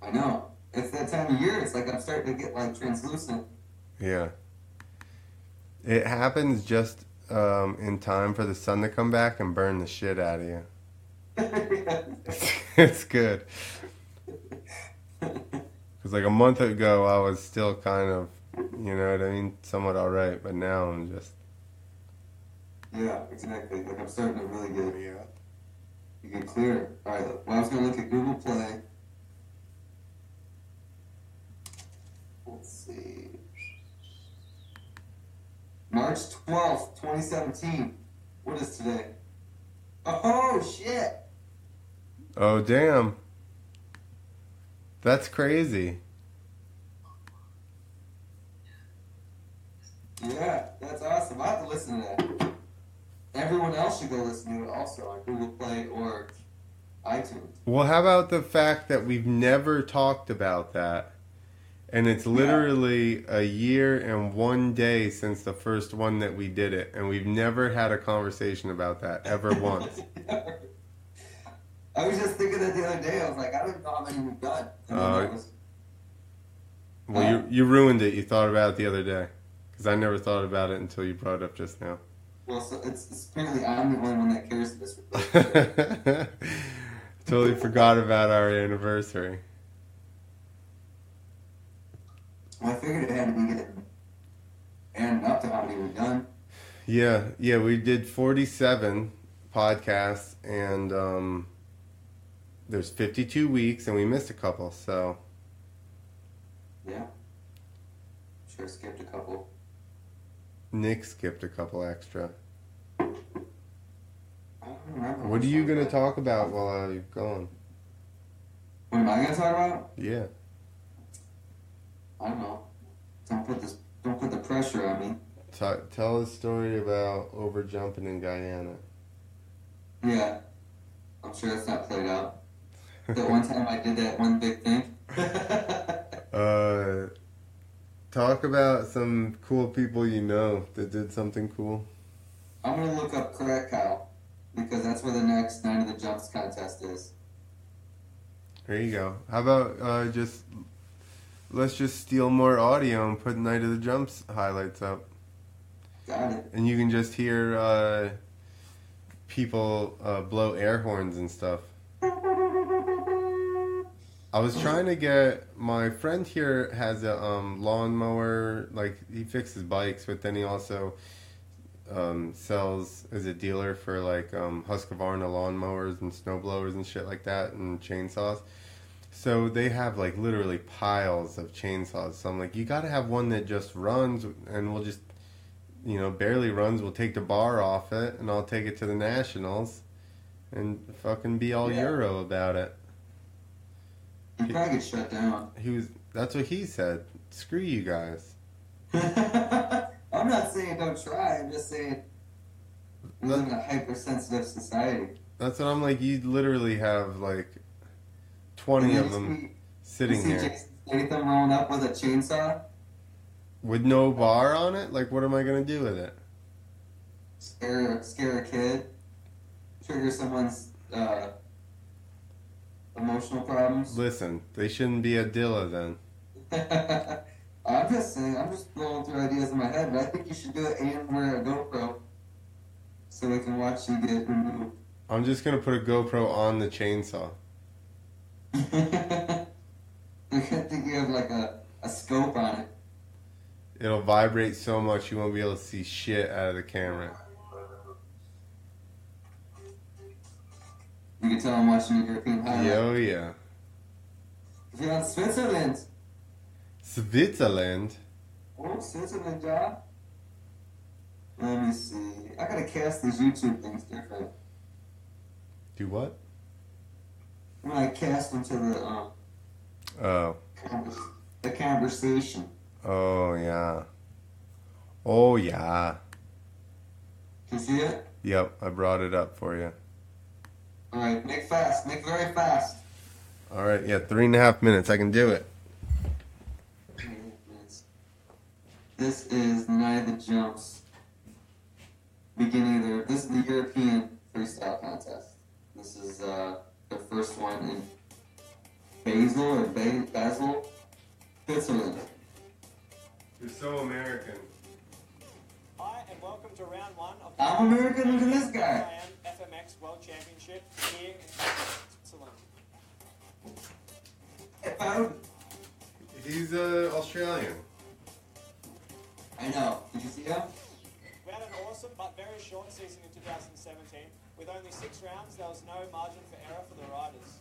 I know. It's that time of year. It's like I'm starting to get like translucent. Yeah. It happens just in time for the sun to come back and burn the shit out of you. It's good. Because like a month ago, I was still kind of, you know what I mean, somewhat alright. But now I'm just Yeah, exactly. Like I'm starting to really get. Yeah. You get clear. All right. Well, I was gonna look at Google Play. Let's see. March 12th, 2017. What is today? Oh shit! Oh, damn. That's crazy. Yeah, that's awesome. I have to listen to that. Everyone else should go listen to it also on Google Play or iTunes. Well, how about the fact that we've never talked about that? And it's literally a year and 1 day since the first one that we did it. And we've never had a conversation about that ever once. I was just thinking that the other day. I was like, I don't even know how many we've done. And then that was, Well, you ruined it. You thought about it the other day. Because I never thought about it until you brought it up just now. well, so it's apparently I'm the only one that cares for this. Totally forgot about our anniversary. Well, I figured it had to be getting adding up to how many we've done. Yeah, we did 47 podcasts, and there's 52 weeks, and we missed a couple, so. Yeah. Sure skipped a couple. Nick skipped a couple extra. I don't remember. What are you going to talk about while I'm gone? What am I going to talk about? Yeah. I don't know. Don't put the pressure on me. Tell a story about over jumping in Guyana. Yeah. I'm sure that's not played out. That one time I did that one big thing. Talk about some cool people you know that did something cool. I'm going to look up Krakow because that's where the next Night of the Jumps contest is. There you go. How about let's just steal more audio and put Night of the Jumps highlights up. Got it. And you can just hear people blow air horns and stuff. I was trying to get, my friend here has a lawnmower, like he fixes bikes, but then he also sells as a dealer for like Husqvarna lawnmowers and snowblowers and shit like that and chainsaws. So they have like literally piles of chainsaws. So I'm like, you gotta have one that just runs and we'll just, barely runs. We'll take the bar off it and I'll take it to the Nationals and fucking be all Euro about it. You probably get shut down. That's what he said. Screw you guys. I'm not saying don't try. I'm just saying we live in a hypersensitive society. That's what I'm like. You literally have like 20 of them sitting you see here. Jason Statham rolling up with a chainsaw? With no bar on it? Like, what am I going to do with it? Scare a kid? Trigger someone's emotional problems? Listen, they shouldn't be a Dilla then. I'm just saying, I'm just blowing through ideas in my head, but I think you should do it and wear a GoPro so we can watch you get removed. I'm just going to put a GoPro on the chainsaw. I think you have like a scope on it. It'll vibrate so much you won't be able to see shit out of the camera. You can tell I'm watching a European highlight. Yo, yeah. If you're on Switzerland. Switzerland? Oh, Switzerland, John. Let me see. I gotta cast these YouTube things different. Do what? When I cast them to the conversation. Oh, yeah. Oh, yeah. Can you see it? Yep, I brought it up for you. Alright, make fast. Make very fast. All right, yeah, 3.5 minutes. I can do it. This is the Night of the Jumps. Beginning of this is the European freestyle contest. This is the first one in Basel, Switzerland. You're so American. Hi, and welcome to round one of the I'm American, look at this guy. FMX World Championship here in Switzerland. He's Australian. I know. Did you see him? We had an awesome awesome but very short season in 2017. With only 6 rounds, there was no margin for error for the riders.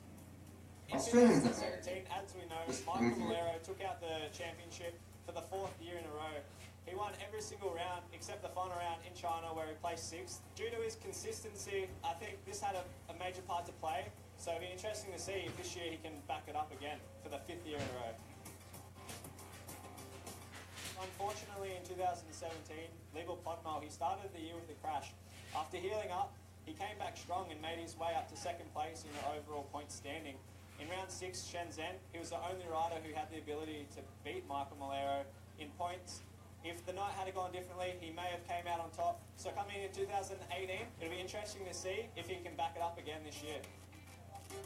In Australians are 2017, as we know, Just Michael easier. Malero took out the championship for the 4th year in a row. He won every single round except the final round in China where he placed 6th. Due to his consistency, I think this had a major part to play. So it'll be interesting to see if this year he can back it up again for the 5th year in a row. Unfortunately, in 2017, Legal Podmel, he started the year with a crash. After healing up, he came back strong and made his way up to 2nd place in the overall point standing. In round 6, Shenzhen, he was the only rider who had the ability to beat Michael Malero in points. If the night had gone differently, he may have came out on top. So coming in 2018, it'll be interesting to see if he can back it up again this year.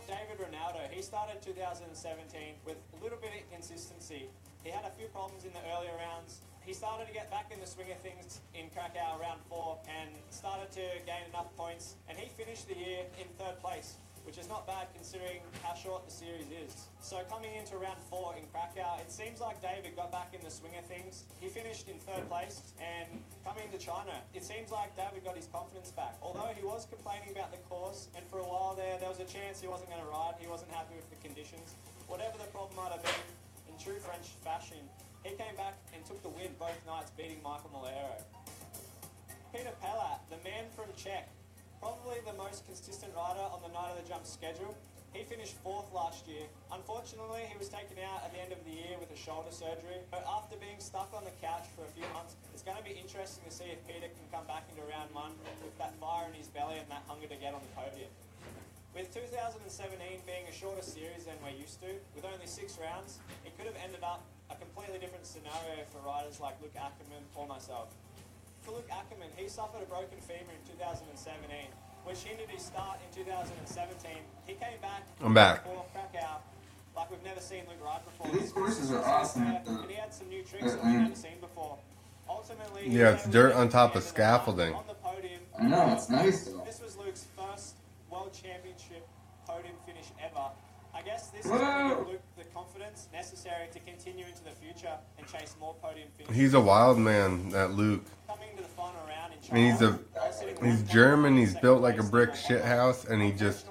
David Ronaldo, he started 2017 with a little bit of inconsistency. He had a few problems in the earlier rounds. He started to get back in the swing of things in Krakow round 4 and started to gain enough points. And he finished the year in 3rd place, which is not bad considering how short the series is. So coming into round 4 in Krakow, it seems like David got back in the swing of things. He finished in 3rd place, and coming into China, it seems like David got his confidence back. Although he was complaining about the course, and for a while there was a chance he wasn't going to ride, he wasn't happy with the conditions. Whatever the problem might have been, in true French fashion, he came back and took the win both nights, beating Michael Malero. Peter Pellat, the man from Czech, probably the most consistent rider on the night of the jump schedule. He finished 4th last year. Unfortunately, he was taken out at the end of the year with a shoulder surgery. But after being stuck on the couch for a few months, it's going to be interesting to see if Peter can come back into round 1 with that fire in his belly and that hunger to get on the podium. With 2017 being a shorter series than we're used to, with only 6 rounds, it could have ended up a completely different scenario for riders like Luke Ackerman or myself. For Luke Ackerman, he suffered a broken femur in 2017, which hindered his start in 2017. He came back. I'm back. For Krakow, like we've never seen Luke ride before. These courses are awesome. And he had some new tricks that we've never seen before. Ultimately, he Yeah, was it's able dirt to on top of finish scaffolding. on the podium. I know, it's nice though. This was Luke's first World Championship podium finish ever. I guess this is Whoa. giving Luke the confidence necessary to continue into the future and chase more podium finishes. He's a wild man, that Luke. Coming to the final round in And China, he's German, he's built like a brick shit house, and he just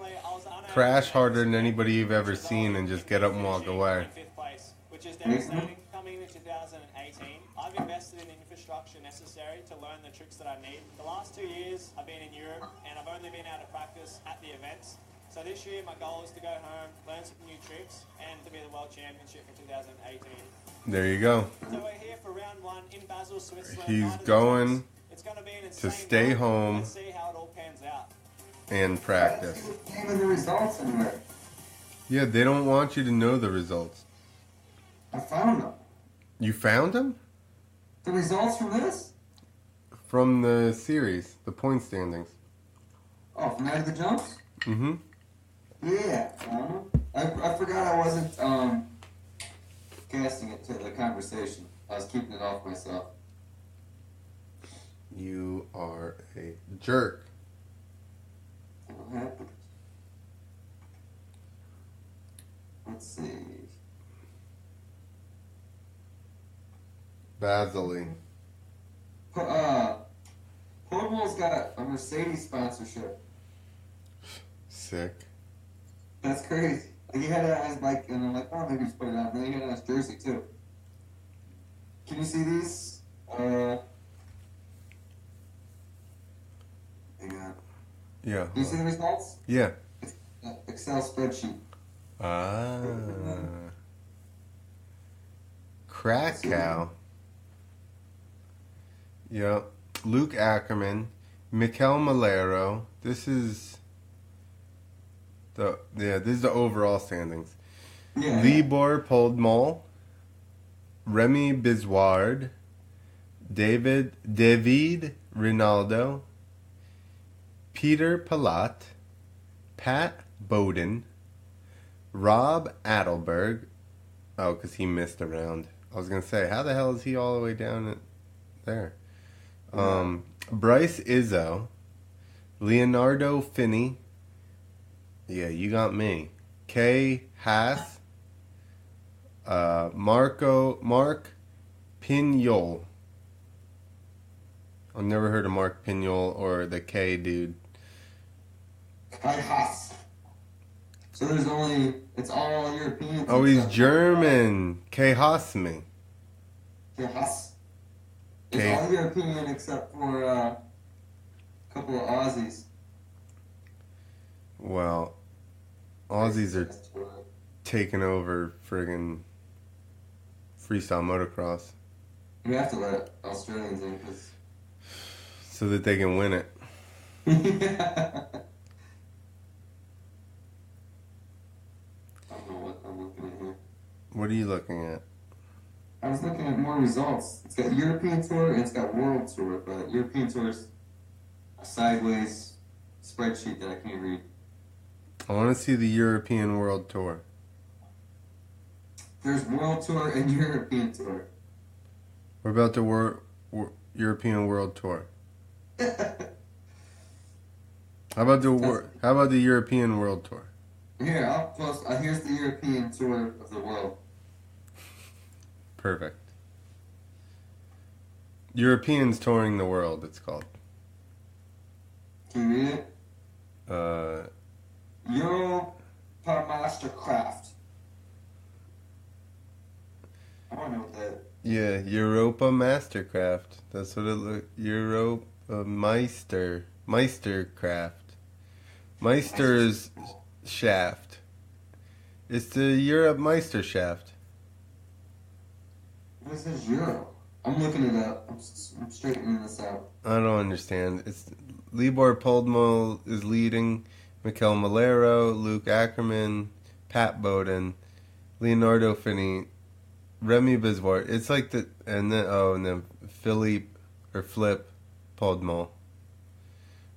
crash harder than anybody you've ever seen and just get up and walk away. In 5th place, which is devastating. Coming into 2018, I've invested in the infrastructure necessary to learn the tricks that I need. The last 2 years I've been in Europe and I've only been able to practice at the events. So this year my goal is to go home, learn some new tricks, and to be the World Championship for 2018. There you go. So we're here for round 1 in Basel, Switzerland. He's Night of the going Jumps. It's going to be an insane stay night. home Let's see how it all pans out. and practice. Even the results anywhere. Yeah, they don't want you to know the results. I found them. You found them? The results from this? From the series, the point standings. Oh, from Night of the Jumps? Mm-hmm. Yeah. I forgot I wasn't casting it to the conversation. I was keeping it off myself. You are a jerk. What happened? Let's see. Vasily. Portmal's got a Mercedes sponsorship. Sick. That's crazy. Like, he had it on his bike, and I'm like, oh, maybe just put it on. And then he had it on his jersey, too. Can you see these? Hang on. Yeah. Do you see the results? Yeah. Excel spreadsheet. Ah. Krakow. Yep. Luke Ackerman. Mikel Malero. This is the overall standings. Yeah. Libor Poldmol. Remy Bisward. David Rinaldo. Peter Palat. Pat Bowden. Rob Adelberg. Oh, because he missed a round. I was going to say, how the hell is he all the way down there? Bryce Izzo. Leonardo Finney. Yeah, you got me. Kay Haas. Mark Pignol. I've never heard of Mark Pignol or the K dude. Kai Haas. So it's all Europeans. Oh, he's German. K Hasme. Kai Haas. It's Okay. all European except for a couple of Aussies. Well, Aussies are taking over friggin' freestyle motocross We have to let Australians in because. so that they can win it. I don't know what I'm looking at here. What are you looking at? I was looking at more results. It's got European Tour and it's got World Tour, but European Tour's a sideways spreadsheet that I can't read. I want to see the European World Tour. There's World Tour and European Tour. What about the European World Tour? How about the European World Tour? Here, I'll post. Here's the European Tour of the world. Perfect. Europeans touring the world. It's called. Can you read it? Uh, Europa Mastercraft. I don't know what that. yeah, Europa Mastercraft. That's what it look. Europa Meistercraft. Meister's shaft. It's the Europe Meisterschaft. What is this Euro? I'm looking it up. I'm straightening this out. I don't understand. It's Libor Podmol is leading. Mikel Malero, Luke Ackerman, Pat Bowden, Leonardo Finney, Remy Biswart. It's like and then Philippe or Flip Podmol,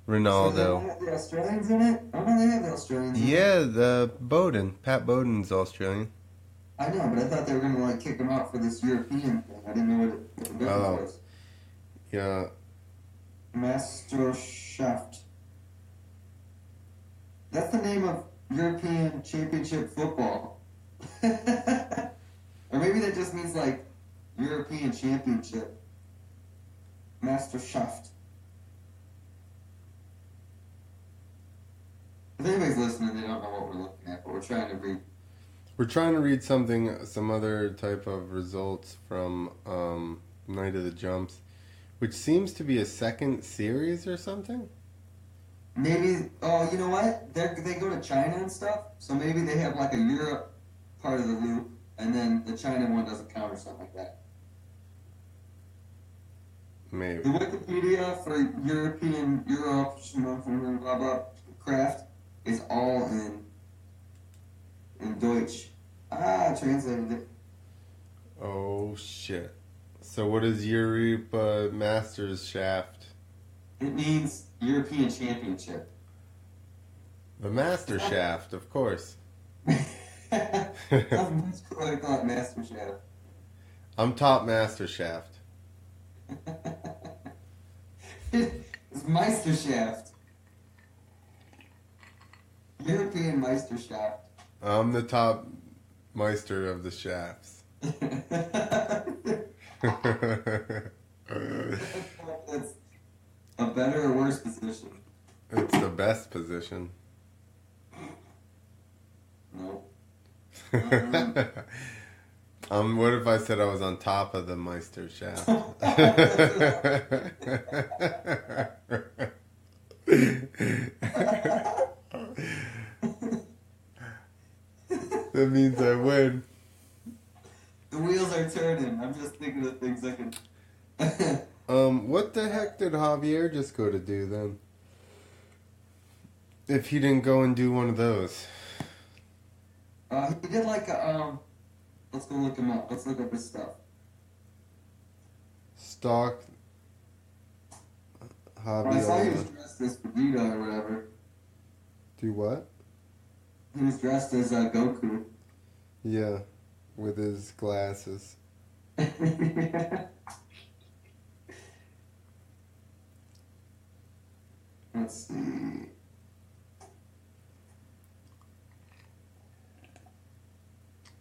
So they Ronaldo. have the Australians in it? I don't know they have the Australians in it. Yeah, the Bowden. Pat Bowden's Australian. I know, but I thought they were going to like kick him out for this European thing. I didn't know what the difference Oh. was. Yeah. Meisterschaft. That's the name of European Championship football. Or maybe that just means like European Championship. Meisterschaft. If anybody's listening, they don't know what we're looking at, but we're trying to read. We're trying to read some other type of results from Night of the Jumps, which seems to be a second series or something. Maybe, oh, you know what? They go to China and stuff, so maybe they have like a Europe part of the loop, and then the China one doesn't count or something like that. Maybe. The Wikipedia for European, Europe, blah blah, craft is all in Deutsch. I translated it. Oh shit. So what is Europa Masters Shaft? It means European Championship. The Master Shaft, of course. That's what I thought, Master Shaft. I'm top Master Shaft. It's Meister Shaft. European Meister Shaft. I'm the top Meister of the shafts. That's a better or worse position? It's the best position. No. What if I said I was on top of the Meister Shaft? That means I win. The wheels are turning. I'm just thinking of things I can. What the heck did Javier just go to do then? If he didn't go and do one of those. He did like a. Let's go look him up. Let's look up his stuff. Stock I saw he was Javier. dressed as Vegeta or whatever. Do what? He was dressed as Goku. Yeah, with his glasses. Let's see.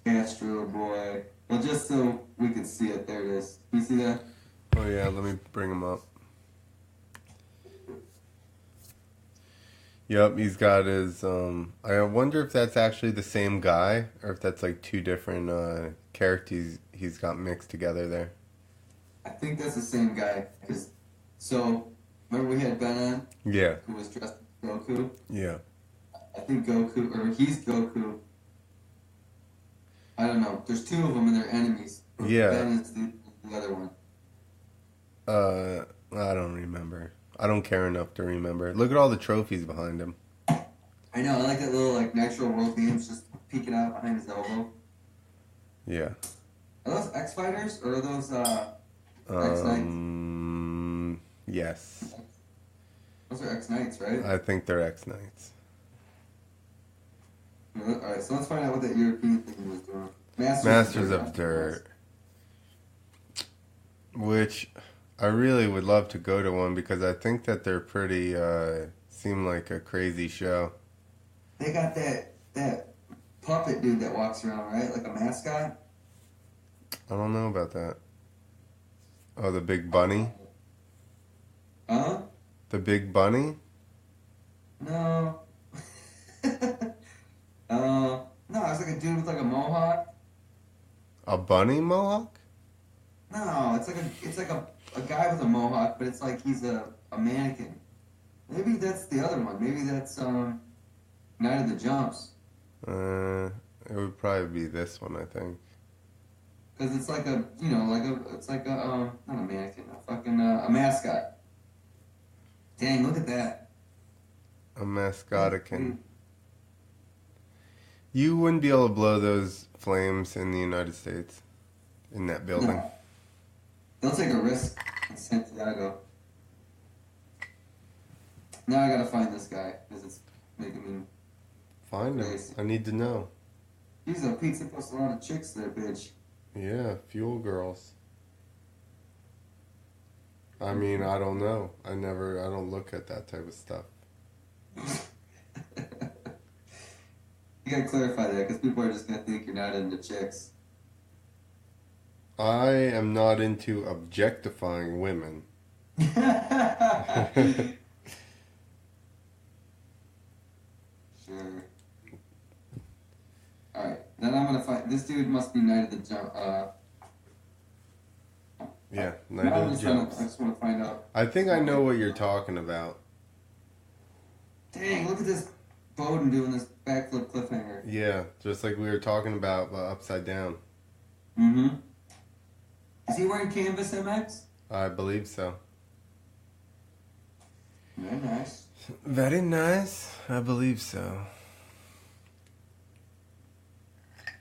Astro Boy. Well, just so we could see it, there it is. You see that? Oh yeah, let me bring him up. Yep, he's got his. I wonder if that's actually the same guy, or if that's like two different characters he's got mixed together there. I think that's the same guy. So, remember we had Ben on, Yeah, who was dressed as Goku? yeah, I think Goku, or he's Goku. I don't know. There's two of them and they're enemies. Yeah. Ben is the other one. I don't remember. I don't care enough to remember. Look at all the trophies behind him. I know. I like that little like Nitro World Games just peeking out behind his elbow. Yeah. Are those X Fighters or are those X Knights? Yes. Those are X Knights, right? I think they're X Knights. Alright, so let's find out what that European thing was doing. Masters of Dirt. Which I really would love to go to one because I think that they're pretty, seem like a crazy show. They got that puppet dude that walks around, right? Like a mascot? I don't know about that. Oh, the big bunny? Huh? The big bunny? No. No, it's like a dude with like a mohawk. A bunny mohawk? No, it's like a guy with a mohawk, but it's like he's a mannequin. Maybe that's the other one. Maybe that's Night of the Jumps. It would probably be this one, I think. Cause it's like a it's like a not a mannequin, a fucking a mascot. Dang, look at that. A mascotican. You wouldn't be able to blow those flames in the United States, in that building. No. They'll take a risk in Santiago. Now I gotta find this guy because it's making me. Find him. Crazy. I need to know. He's a pizza plus a lot of chicks there, bitch. Yeah, fuel girls. I mean, I don't know. I don't look at that type of stuff. You gotta clarify that because people are just gonna think you're not into chicks. I am not into objectifying women. Sure. Alright, then I'm gonna find. This dude must be Night of the Jump. Yeah, Night of the Jumps. I just wanna find out. I think I know what you're talking about. Dang, look at this Bowden doing this backflip cliffhanger. Yeah, just like we were talking about, but upside down. Mm-hmm. Is he wearing Canvas MX? I believe so. Very nice. Very nice. I believe so.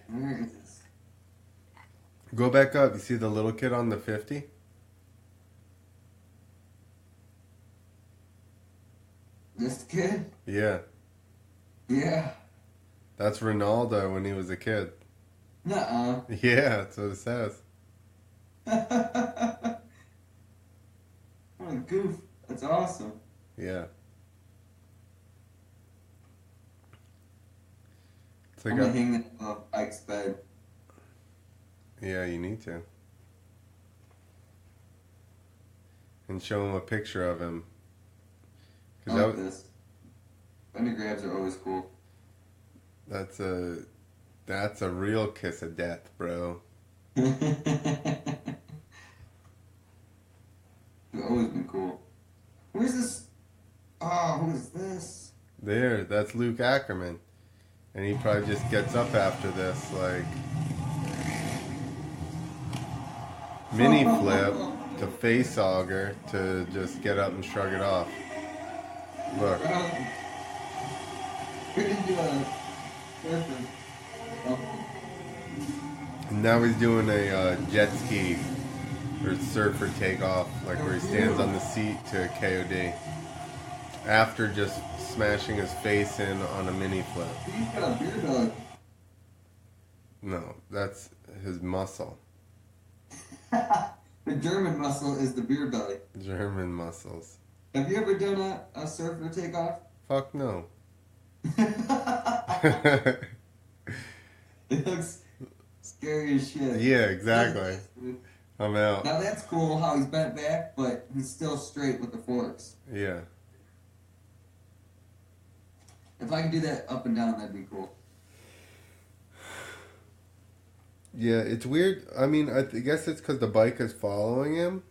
Where is this? Go back up. You see the little kid on the 50? This kid? Yeah. Yeah. That's Ronaldo when he was a kid. Nuh-uh. Yeah, that's what it says. What a goof. That's awesome. Yeah. It's I'm like gonna hang that above Ike's bed. yeah, you need to. And show him a picture of him. I like this. Bendy grabs are always cool. That's a real kiss of death, bro. They've always been cool. Where's this? Oh, who is this? There, that's Luke Ackerman. And he probably just gets up after this, like mini flip to face auger to just get up and shrug it off. Look. Where did you surfing? Oh. And now he's doing a jet ski or surfer takeoff, like where he stands on the seat to a KOD. After just smashing his face in on a mini flip. He's got a beer belly. No, that's his muscle. The German muscle is the beer belly. German muscles. Have you ever done a surfer takeoff? Fuck no. It looks scary as shit. Yeah, exactly. I'm out. Now that's cool how he's bent back, but he's still straight with the forks. Yeah. If I could do that up and down, that'd be cool. Yeah, it's weird. I mean, I guess it's because the bike is following him.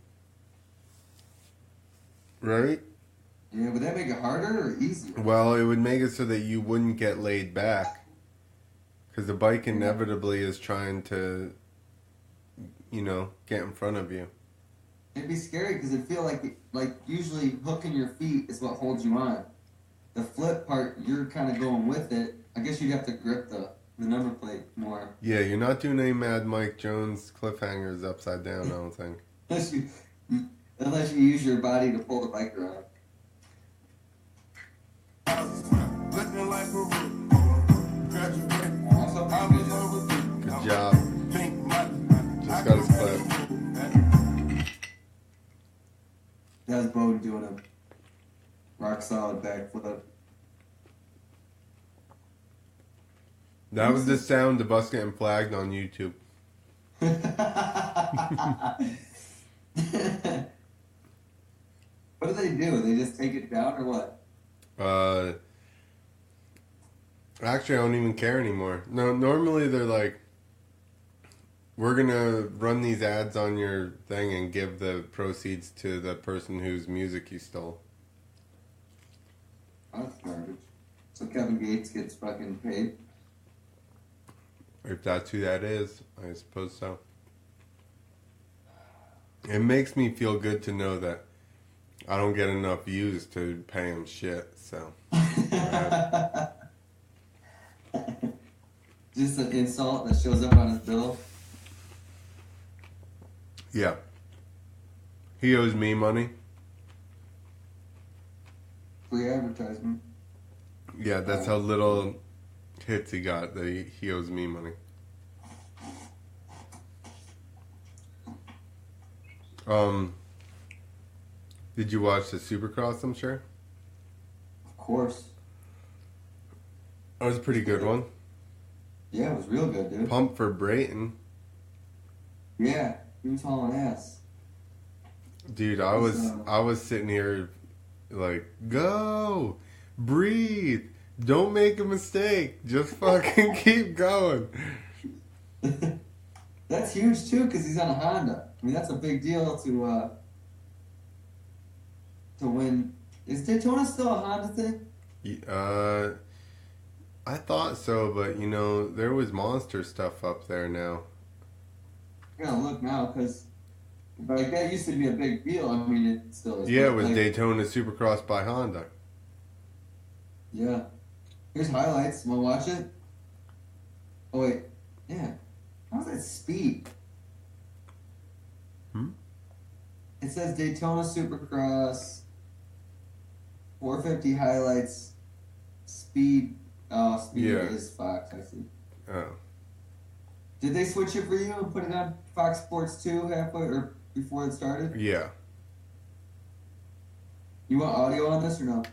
Right? Yeah, would that make it harder or easier? Well, it would make it so that you wouldn't get laid back. Because the bike inevitably is trying to, get in front of you. It'd be scary because it'd feel like usually hooking your feet is what holds you on. The flip part, you're kind of going with it. I guess you'd have to grip the number plate more. Yeah, you're not doing any Mad Mike Jones cliffhangers upside down, I don't think. Unless you use your body to pull the bike around. Good job. Just got his clip. That was Bowden doing a rock solid backflip. That was the sound of us getting flagged on YouTube. What do they do? They just take it down or what? Actually, I don't even care anymore. No, normally they're like, we're gonna run these ads on your thing and give the proceeds to the person whose music you stole. Oh, that's garbage. So Kevin Gates gets fucking paid? If that's who that is, I suppose so. It makes me feel good to know that I don't get enough views to pay him shit, so. Just an insult that shows up on his bill? Yeah. He owes me money. Free advertisement. Yeah, that's how little hits he got, that he owes me money. Did you watch the Supercross, I'm sure? Of course. That was a pretty good one. Yeah, it was real good, dude. Pumped for Brayton. Yeah, he was hauling ass. Dude, I was sitting here like, go! Breathe! Don't make a mistake! Just fucking keep going! That's huge, too, because he's on a Honda. I mean, that's a big deal to win. Is Daytona still a Honda thing? I thought so, but there was monster stuff up there now. I gotta look now, because like that used to be a big deal. I mean, it still is. Yeah, it was Daytona Supercross by Honda. Yeah. Here's highlights. Wanna watch it? Oh wait, yeah. How's that speed? It says Daytona Supercross 450 highlights. Speed. Oh, speed is Fox. I see. Oh. Did they switch it for you and put it on Fox Sports 2 halfway or before it started? Yeah. You want audio on this or no?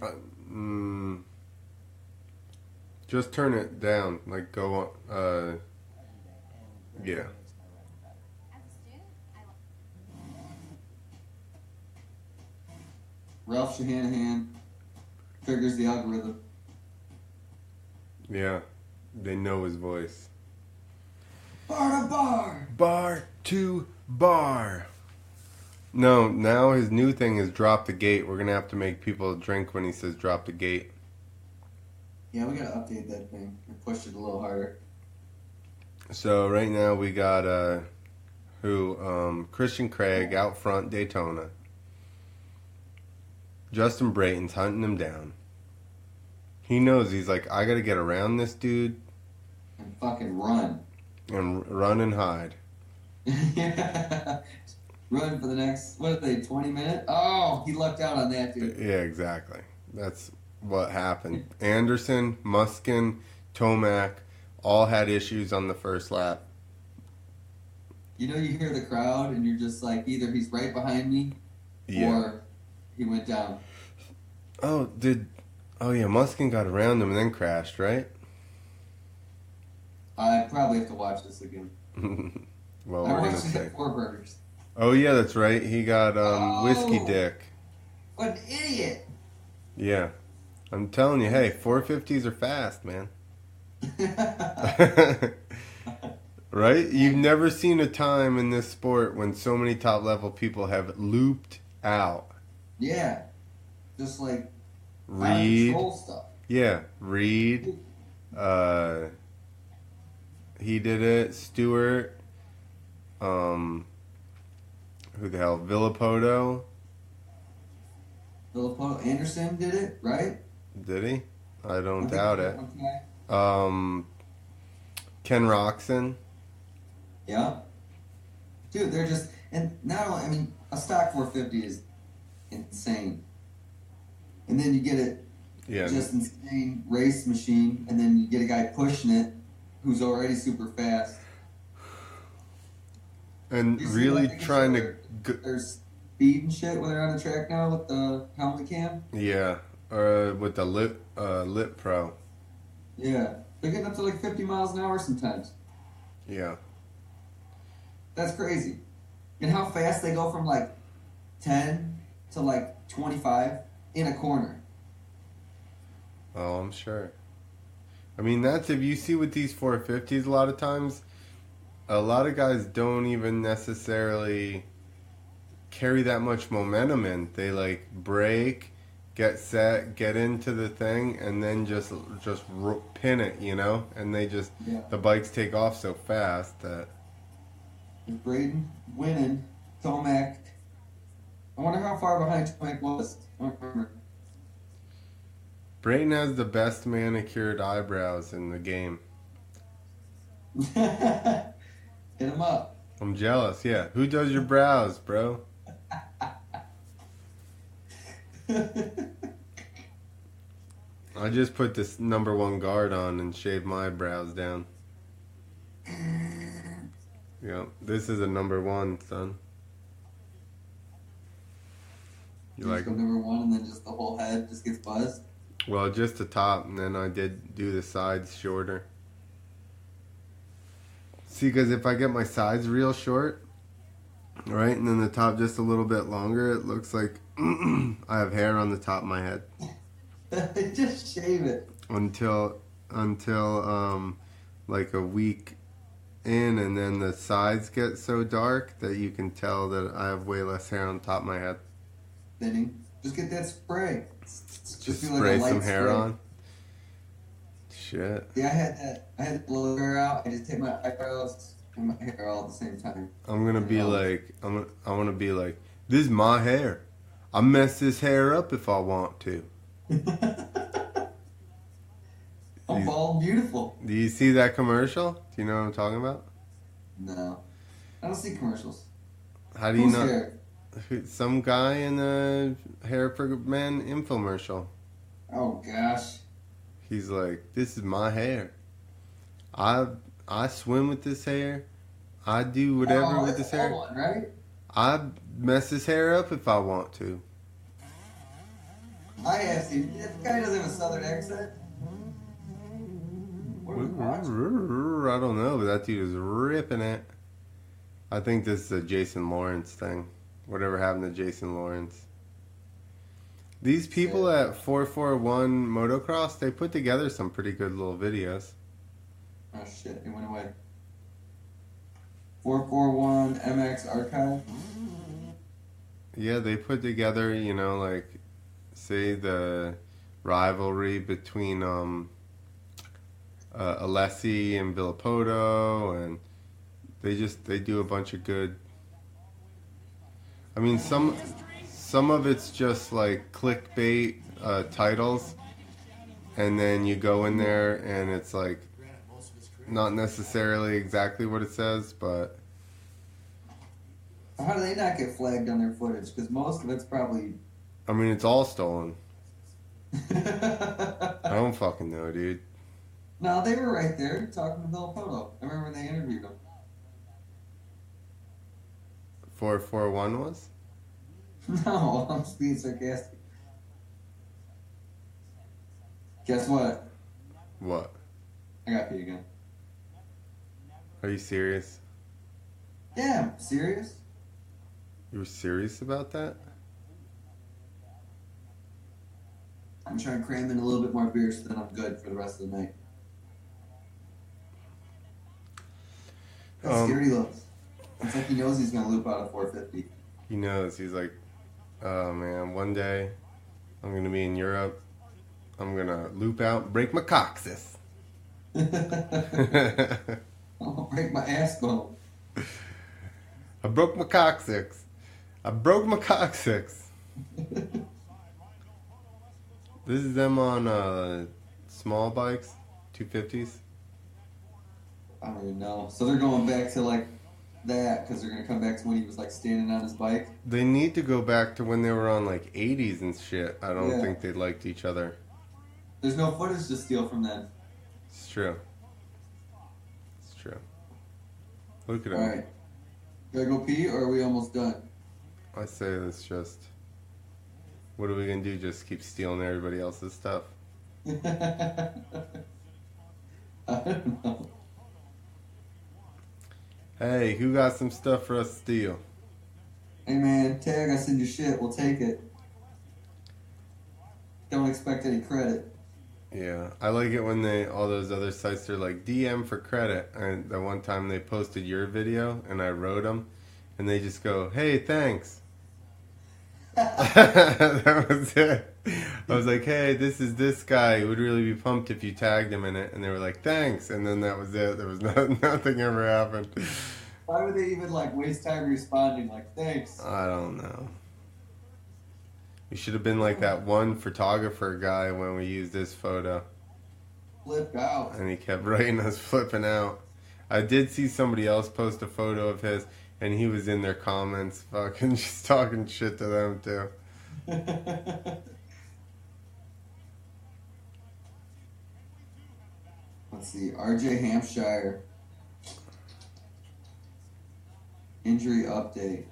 Just turn it down. Like, go on. Yeah. Ralph Shanahan triggers the algorithm. Yeah. They know his voice. Bar to bar! Bar to bar. No, now his new thing is drop the gate. We're going to have to make people drink when he says drop the gate. Yeah, we gotta update that thing and push it a little harder. So right now we got Christian Craig out front Daytona. Justin Brayton's hunting him down. He knows, he's like, I gotta get around this dude. And fucking run. And run and hide. Yeah. Run for the next, 20 minutes? Oh, he lucked out on that, dude. Yeah, exactly. That's what happened. Anderson, Muskin, Tomac all had issues on the first lap. You hear the crowd and you're just like, either he's right behind me or he went down. Oh yeah, Muskin got around him and then crashed, right? I probably have to watch this again. Well, I we're gonna watched it say. at Four Burgers. Oh yeah, that's right. He got Whiskey Dick. What an idiot! Yeah. I'm telling you, hey, 450s are fast, man. Right? You've never seen a time in this sport when so many top level people have looped out. Yeah, just like out of Reed, control stuff. yeah, Reed, uh, he did it. Stewart, who the hell? Villapoto, Filippo Anderson did it, right? did he? I I don't think doubt it. okay. Ken Roxon, Yeah. Dude, they're just, and not only, I mean, a stock 450 is insane. And then you get it yeah, just insane race machine, and then you get a guy pushing it who's already super fast. and You see really that trying to, there's speed and shit when they're on the track now with the helmet cam. yeah, with the Lit Pro, Yeah. They're getting up to like 50 miles an hour sometimes. yeah. That's crazy. And how fast they go from like 10 to like 25 in a corner. Oh, I'm sure. I mean, that's if you see with these 450s, a lot of times, a lot of guys don't even necessarily carry that much momentum in. They like brake, get set, get into the thing, and then just pin it, you know? And they just, Yeah. the bikes take off so fast that. With Braden winning, Tomac. I wonder how far behind Tomac was. I don't remember. Brayton has the best manicured eyebrows in the game. Hit him up. I'm jealous, yeah. Who does your brows, bro? I just put this #1 guard on and shaved my brows down. Yeah, this is a #1, son. You You like just go number one and then just the whole head just gets buzzed. Well, just the top, and then I did do the sides shorter. See, because if I get my sides real short, right, and then the top just a little bit longer, it looks like I have hair on the top of my head. Just shave it. Until like a week in, and then the sides get so dark that you can tell that I have way less hair on top of my head. Thinning. Just get that spray. Just do like a spray light some hair spray. on. Shit. Yeah, I had to blow hair out. I just take my eyebrows and my hair all at the same time. I'm gonna be Yeah. like, I want to be like, this is my hair. I mess this hair up if I want to. I'm bald and beautiful. Do you see that commercial? Do you know what I'm talking about? No. I don't see commercials. How do you Who's know? hair? Some guy in a Hair for Men infomercial. Oh gosh. He's like, this is my hair. I swim with this hair. I do whatever with that's this hair. the old one, right? I mess his hair up if I want to. I asked you. That guy doesn't have a southern accent. What are we watching? I don't know, but that dude is ripping it. I think this is a Jason Lawrence thing. Whatever happened to Jason Lawrence. These people at 441 Motocross, they put together some pretty good little videos. Oh shit, it went away. 441 MX archive. Yeah, they put together, you know, like, say the rivalry between Alessi and Villapoto, and they do a bunch of good. I mean, some of it's just like clickbait titles, and then you go in there and it's like not necessarily exactly what it says, but How do they not get flagged on their footage? Because most of it's probably. I mean, it's all stolen. I don't fucking know, dude. No, they were right there talking to Villapoto. I remember when they interviewed him. 441 was? No, I'm just being sarcastic. Guess what? What? I got you again. Are you serious? Yeah, I'm serious. You were serious about that? I'm trying to cram in a little bit more beer so that I'm good for the rest of the night. How scared he looks. It's like he knows he's gonna loop out of 450. He knows. He's like, oh man, one day I'm gonna be in Europe. I'm gonna loop out and break my coccyx. I'm gonna break my ass bone. I broke my coccyx. I broke my coccyx. This is them on small bikes, 250s. I don't even know. So they're going back to like that because they're gonna come back to when he was like standing on his bike. They need to go back to when they were on like 80s and shit. I don't Yeah. think they liked each other. There's no footage to steal from then. It's true. It's true. Look at All him. right. Gotta go pee, or are we almost done? I say let's just. What are we gonna do? Just keep stealing everybody else's stuff? I don't know. Hey, who got some stuff for us to steal? Hey man, tag us in your shit. We'll take it. Don't expect any credit. Yeah, I like it when all those other sites are like DM for credit. And the one time they posted your video and I wrote them, and they just go, "Hey, thanks." That was it. I was like, "Hey, this is this guy. Would really be pumped if you tagged him in it." And they were like, "Thanks." And then that was it. There was nothing ever happened. Why would they even like waste time responding? Like, thanks. I don't know. We should have been like that one photographer guy when we used this photo. Flipped out. And he kept writing us flipping out. I did see somebody else post a photo of his, and he was in their comments fucking just talking shit to them too. Let's see. RJ Hampshire. Injury update.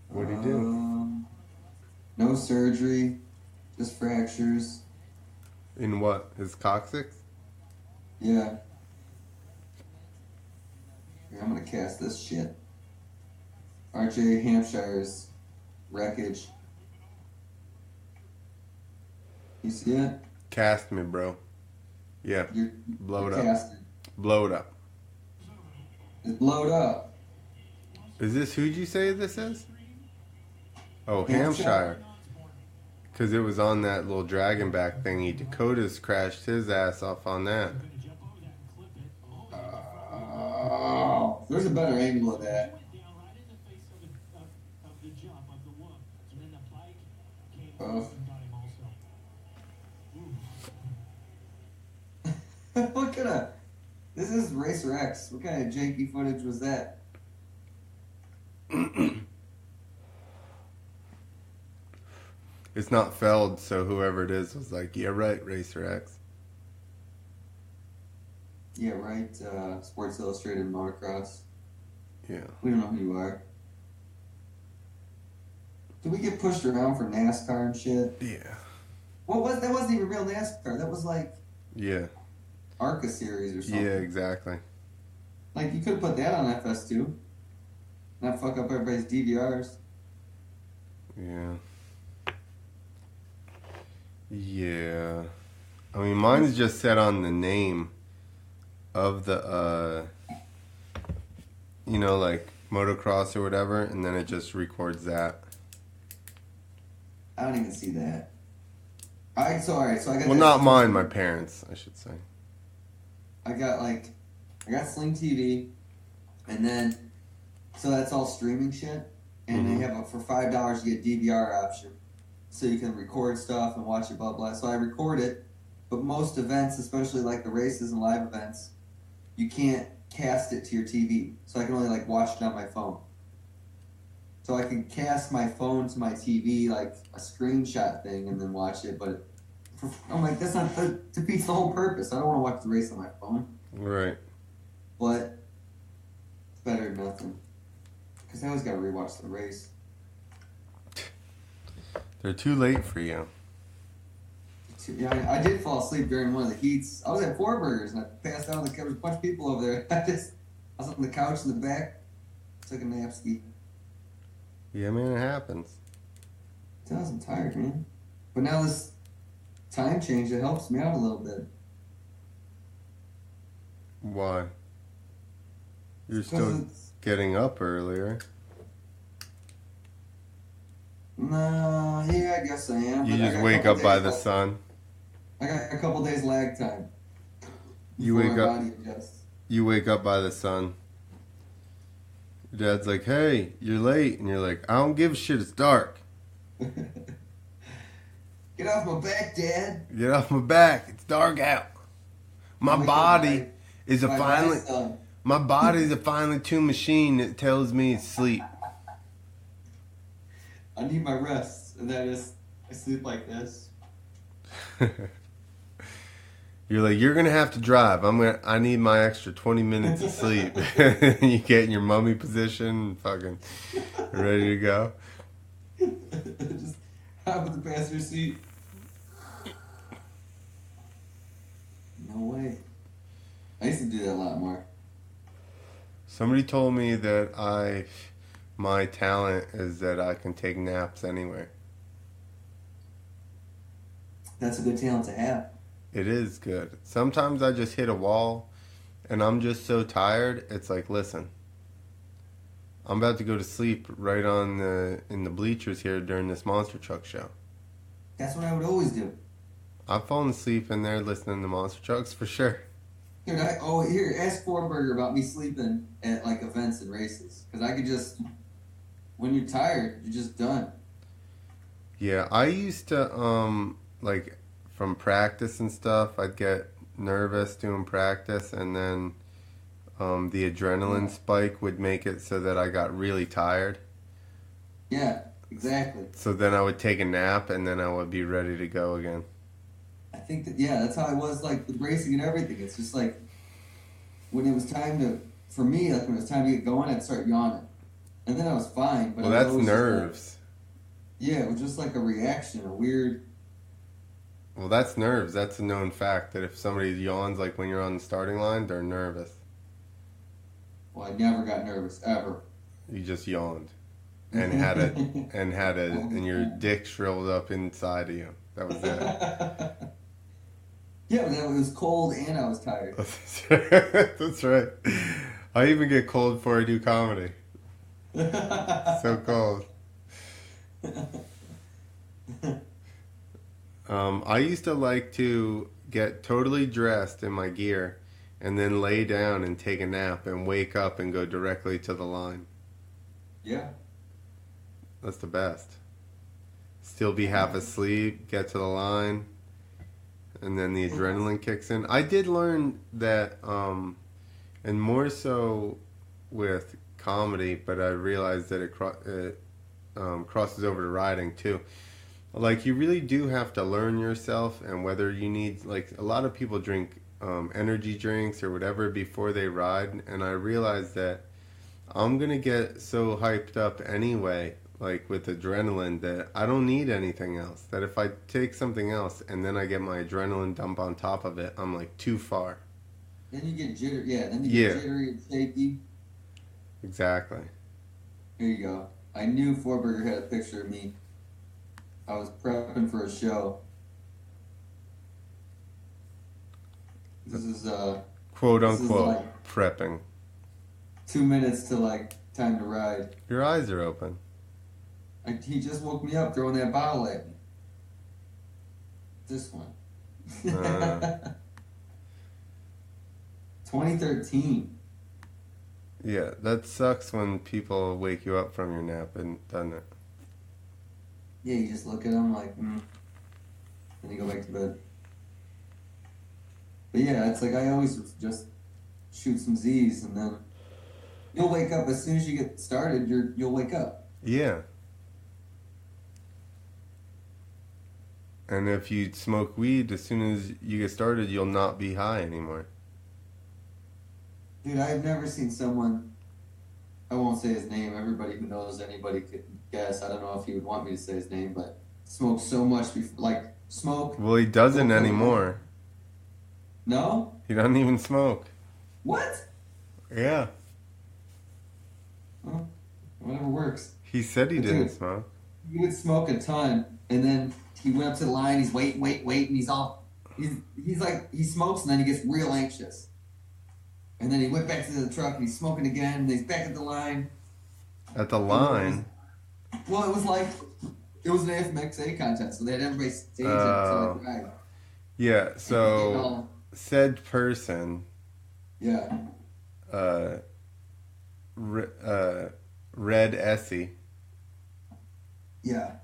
What'd he do? No surgery, just fractures. In what? His coccyx? Yeah. Here, I'm gonna cast this shit. RJ Hampshire's wreckage. You see it? Cast me, bro. Yeah. Blow it up. Casting. Blow it up. It's blowed up. Is this who'd you say this is? Oh, Hampshire. Hampshire. Because it was on that little dragon back thingy. Dakota's crashed his ass off on that. Oh, there's a better angle of that. Oh. What kind of... This is Racer X. What kind of janky footage was that? It's not Feld, so whoever it is was like, yeah, right, Racer X. Yeah, right. Sports Illustrated Motocross. Yeah. We don't know who you are. Did we get pushed around for NASCAR and shit? Yeah. That wasn't even real NASCAR. That was like Yeah. ARCA series or something. Yeah, exactly. Like, you could have put that on FS2. Not fuck up everybody's DVRs. Yeah. Yeah. I mean, mine's just set on the name of the, like motocross or whatever, and then it just records that. I don't even see that. Alright, so I got Well, that- not mine, my parents, I should say. I got Sling TV, and then, so that's all streaming shit, and they have for $5 you get DVR option, so you can record stuff and watch it, blah blah. So I record it, but most events, especially like the races and live events, you can't cast it to your TV, so I can only like watch it on my phone. So I can cast my phone to my TV like a screenshot thing and then watch it, but I'm like, that defeats the whole purpose. I don't want to watch the race on my phone. Right. But it's better than nothing. Because I always got to rewatch the race. They're too late for you. Yeah, I did fall asleep during one of the heats. I was at Four Burgers and I passed out. There was a bunch of people over there. I was on the couch in the back, took a nap ski. Yeah, man, it happens. does. I'm tired, man. But now this time change, it helps me out a little bit. Why? You're 'Cause still it's, getting up earlier. no, yeah, I guess I am. You But I just got a wake couple up by days the lag- sun. I got a couple days lag time You before wake my up. body adjusts. You wake up by the sun. Your dad's like, "Hey, you're late," and you're like, "I don't give a shit. It's dark. Get off my back, Dad. Get off my back. It's dark out. My Wake up, body is a my finally. grandson. My body's a finely tuned machine that tells me it's sleep." I need my rest, and then I sleep like this. You're like, "You're gonna have to drive. I need my extra 20 minutes of sleep." You get in your mummy position, fucking ready to go. Just hop in the passenger seat. No way. I used to do that a lot more. Somebody told me that my talent is that I can take naps anywhere. That's a good talent to have. It is good. Sometimes I just hit a wall and I'm just so tired. It's like, listen, I'm about to go to sleep right in the bleachers here during this monster truck show. That's what I would always do. I've fallen asleep in there listening to monster trucks for sure. Dude, here, ask Forberger about me sleeping at like events and races. Because I could just, when you're tired, you're just done. Yeah, I used to, like, from practice and stuff, I'd get nervous doing practice, and then the adrenaline spike would make it so that I got really tired. Yeah, exactly. So then I would take a nap, and then I would be ready to go again. I think that, yeah, that's how I was like with racing and everything. It's just like, when it was time to, for me, like when it was time to get going, I'd start yawning. And then I was fine. But Well, I was that's always just like- nerves. yeah, it was just like a reaction, a weird. Well, that's nerves. That's a known fact that if somebody yawns, like when you're on the starting line, they're nervous. Well, I never got nervous ever. You just yawned, and had and your dick shriveled up inside of you. That was it. Yeah, but it was cold and I was tired. That's right. I even get cold before I do comedy. So cold. I used to like to get totally dressed in my gear and then lay down and take a nap and wake up and go directly to the line. Yeah. That's the best. Still be half asleep, get to the line, and then the adrenaline kicks in. I did learn that, and more so with comedy, but I realized that it crosses over to riding too. Like, you really do have to learn yourself, and whether you need, like, a lot of people drink energy drinks or whatever before they ride, and I realized that I'm gonna get so hyped up anyway, like with adrenaline, that I don't need anything else. That if I take something else and then I get my adrenaline dump on top of it, I'm like too far. Then you get jittery. Yeah, then you Yeah. get jittery and shaky. Exactly. Here you go. I knew Forberger had a picture of me. I was prepping for a show. This is Quote This is unquote like- prepping. 2 minutes to like time to ride. Your eyes are open. He just woke me up throwing that bottle at me. This one. Uh. 2013. Yeah, that sucks when people wake you up from your nap, and doesn't it? Yeah, you just look at him like, and you go back to bed. But yeah, it's like I always just shoot some Z's, and then you'll wake up as soon as you get started. You'll wake up. Yeah. And if you smoke weed, as soon as you get started, you'll not be high anymore. Dude, I've never seen someone. I won't say his name. Everybody who knows anybody could guess. I don't know if he would want me to say his name, but smoke so much before, like smoke. Well, he doesn't anymore. No? He doesn't even smoke. What? Yeah. Well, whatever works. He said he That's didn't it. smoke. he would smoke a ton, and then he went up to the line. He's waiting, and he's like he smokes, and then he gets real anxious. And then he went back to the truck, and he's smoking again, and he's back at the line. At the line? It was like, it was an FMXA contest, so they had everybody stage it to like ride. Yeah, so said person, yeah, Red Essie, yeah,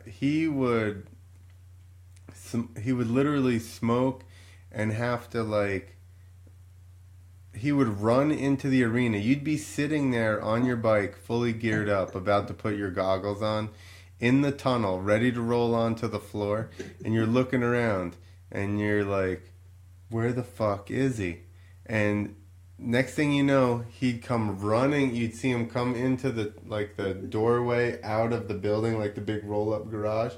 he would literally smoke and have to like, he would run into the arena. You'd be sitting there on your bike, fully geared up, about to put your goggles on, in the tunnel, ready to roll onto the floor, and you're looking around, and you're like, where the fuck is he? And next thing you know, he'd come running. You'd see him come into the doorway out of the building, like the big roll-up garage.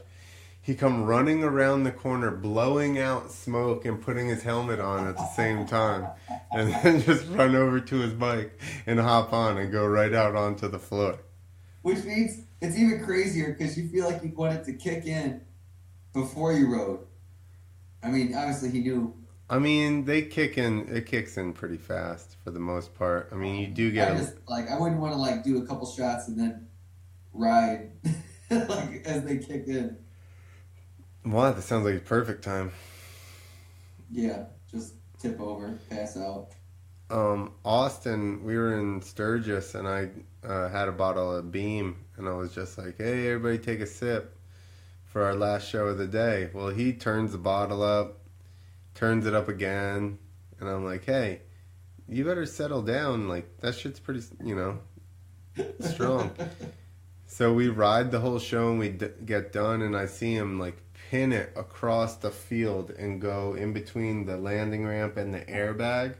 He'd come running around the corner, blowing out smoke and putting his helmet on at the same time. And then just run over to his bike and hop on and go right out onto the floor. Which means it's even crazier because you feel like you want it to kick in before you rode. I mean, obviously he knew. I mean, it kicks in pretty fast for the most part. I mean, you do get I wouldn't want to like do a couple shots and then ride like as they kick in. Wow, that sounds like a perfect time. Yeah, just tip over, pass out. Austin, we were in Sturgis, and I had a bottle of Beam, and I was just like, hey, everybody take a sip for our last show of the day. Well, he turns the bottle up, turns it up again, and I'm like, hey, you better settle down. Like, that shit's pretty, strong. So we ride the whole show, and we get done, and I see him, like, pin it across the field and go in between the landing ramp and the airbag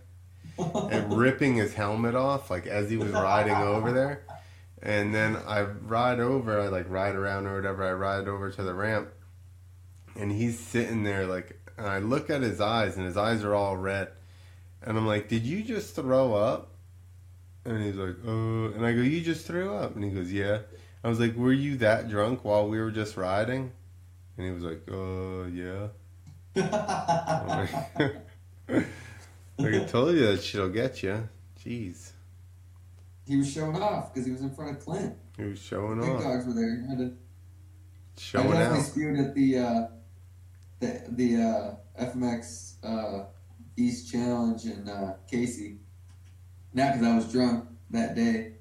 and ripping his helmet off, like, as he was riding over there. And then I ride around or whatever, I ride over to the ramp, and he's sitting there, like, and I look at his eyes, and his eyes are all red. And I'm like, did you just throw up? And he's like, and I go, you just threw up? And he goes, yeah. I was like, were you that drunk while we were just riding? And he was like, yeah. Like, I told you that shit'll get you. Jeez. He was showing off because he was in front of Clint. He was showing Big off. dogs were there. Showing I definitely out. spewed at the FMX East Challenge in Casey. Not because I was drunk that day,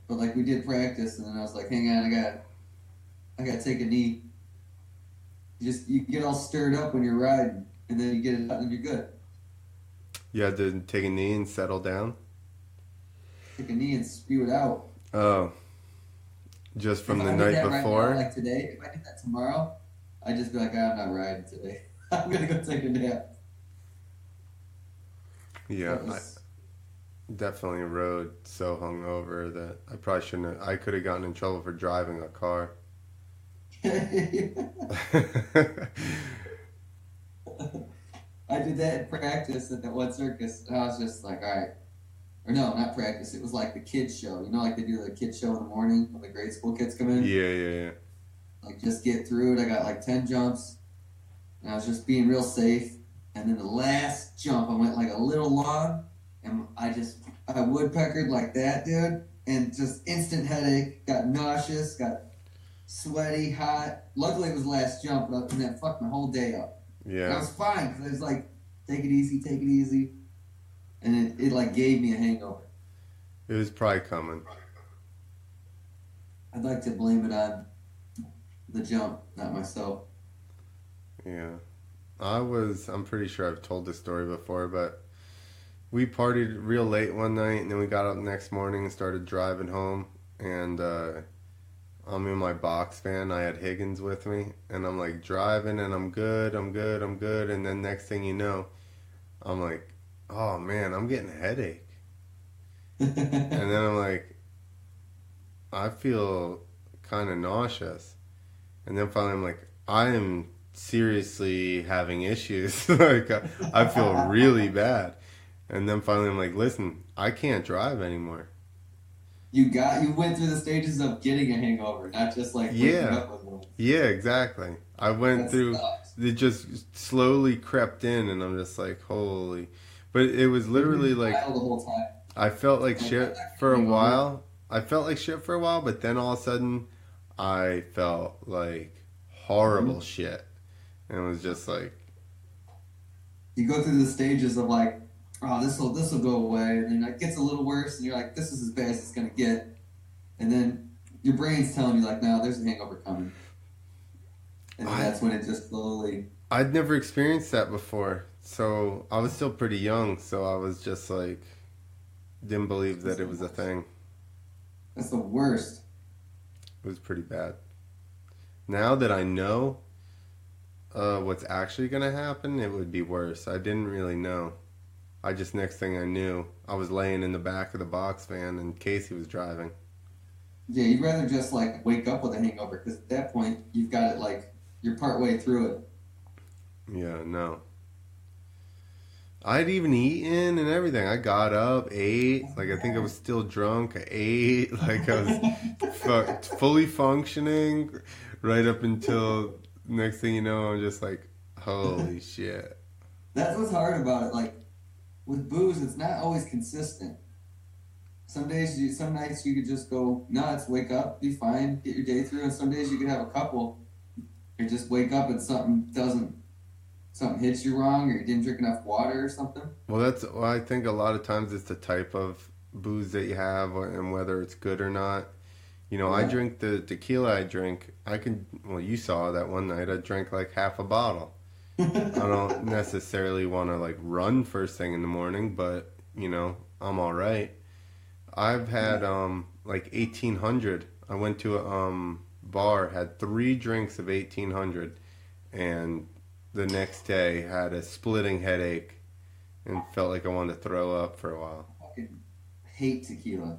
but like we did practice, and then I was like, hang on, I got to take a knee. You get all stirred up when you're riding, and then you get it out and you're good. You had to take a knee and settle down? Take a knee and spew it out. Oh. Just from the night before? Right now, like today, if I did that tomorrow, I'd just be like, I'm not riding today. I'm going to go take a nap. Yeah, I definitely rode so hungover that I probably shouldn't have. I could have gotten in trouble for driving a car. I did that in practice at that one circus, and I was just like, all right. Or no, not practice. It was like the kids show. You know, like they do the kids show in the morning when the grade school kids come in? Yeah. Like, just get through it. I got like 10 jumps, and I was just being real safe. And then the last jump, I went like a little long, and I woodpeckered like that, dude, and just instant headache, got nauseous, got sweaty, hot. Luckily, it was the last jump, and that fucked my whole day up. Yeah. And I was fine, because it was like, take it easy. And it like gave me a hangover. It was probably coming. I'd like to blame it on the jump, not myself. Yeah. I'm pretty sure I've told this story before, but we partied real late one night, and then we got up the next morning and started driving home, and I'm in my box van. I had Higgins with me, and I'm like driving, and I'm good, and then next thing you know, I'm like, oh man, I'm getting a headache. And then I'm like, I feel kind of nauseous. And then finally I'm like, I am seriously having issues. Like, I feel really bad. And then finally I'm like, listen, I can't drive anymore. You went through the stages of getting a hangover, not just like waking Yeah. up with one. Yeah, exactly. I went That through, sucks. it just slowly crept in, and I'm just like, holy. But it was You've literally been like, wild the whole time. I felt like Like that shit for a hangover. while. I felt like shit for a while, but then all of a sudden, I felt like horrible Mhm. shit. And it was just like, You go through the stages of like, oh, this will go away, and then it gets a little worse, and you're like, this is as bad as it's gonna get, and then your brain's telling you like, no, there's a hangover coming, and then I, that's when it just slowly. I'd never experienced that before. So I was still pretty young, so I was just like, didn't believe That's that the it was a worst. thing. That's the worst. It was pretty bad. Now that I know what's actually going to happen, it would be worse. I didn't really know. I just, next thing I knew, I was laying in the back of the box van and Casey was driving. Yeah, you'd rather just like wake up with a hangover because at that point you've got it like you're part way through it. Yeah, no. I'd even eaten and everything. I got up, ate. Like, I think I was still drunk. I ate. Like, I was fully functioning right up until next thing you know, I'm just like, holy shit. That's what's hard about it. Like with booze, it's not always consistent. Some nights you could just go nuts, wake up, be fine, get your day through, and some days you could have a couple and just wake up and something hits you wrong, or you didn't drink enough water or something. Well, I think a lot of times it's the type of booze that you have and whether it's good or not. You know, I Yeah. drink the tequila I drink. Well, you saw that one night. I drank like half a bottle. I don't necessarily want to like run first thing in the morning, but you know, I'm all right. I've had Yeah. like 1800. I went to a bar, had 3 drinks of 1800, and the next day had a splitting headache and felt like I wanted to throw up for a while. I fucking hate tequila.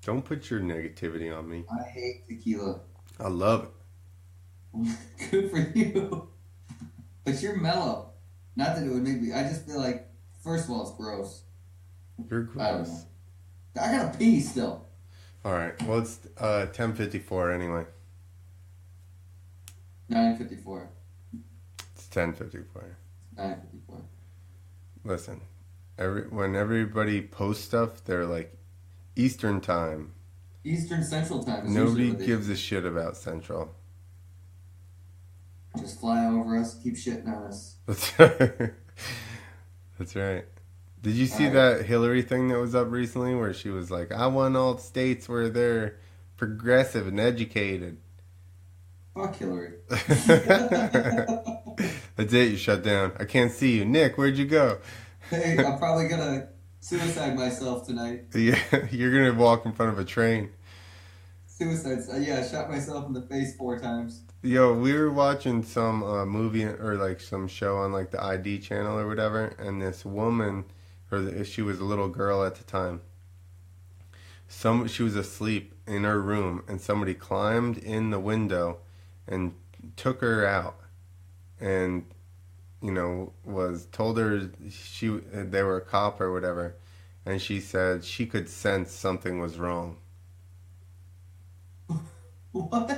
Don't put your negativity on me. I hate tequila. I love it. Good for you. But you're mellow. Not that it would make me. I just feel like, first of all, it's gross. You're I don't know. gross. I gotta pee still. All right. Well, it's 10:54 anyway. 9:54. It's 10:54. 9:54. Listen, when everybody posts stuff, they're like Eastern time. Eastern Central Time is Nobody usually what they gives a shit about Central. just fly over us, keep shitting on us. That's right. That's right. Did you see All right. that Hillary thing that was up recently where she was like, I want all states where they're progressive and educated? Fuck Hillary. That's it, you shut down. I can't see you. Nick, where'd you go? Hey, I'm probably gonna suicide myself tonight. Yeah, you're going to walk in front of a train. Suicide. Yeah, I shot myself in the face 4 times. Yo, we were watching some movie or like some show on like the ID channel or whatever, and this woman, she was a little girl at the time. She was asleep in her room, and somebody climbed in the window and took her out, and you know was told her they were a cop or whatever, and she said she could sense something was wrong. What?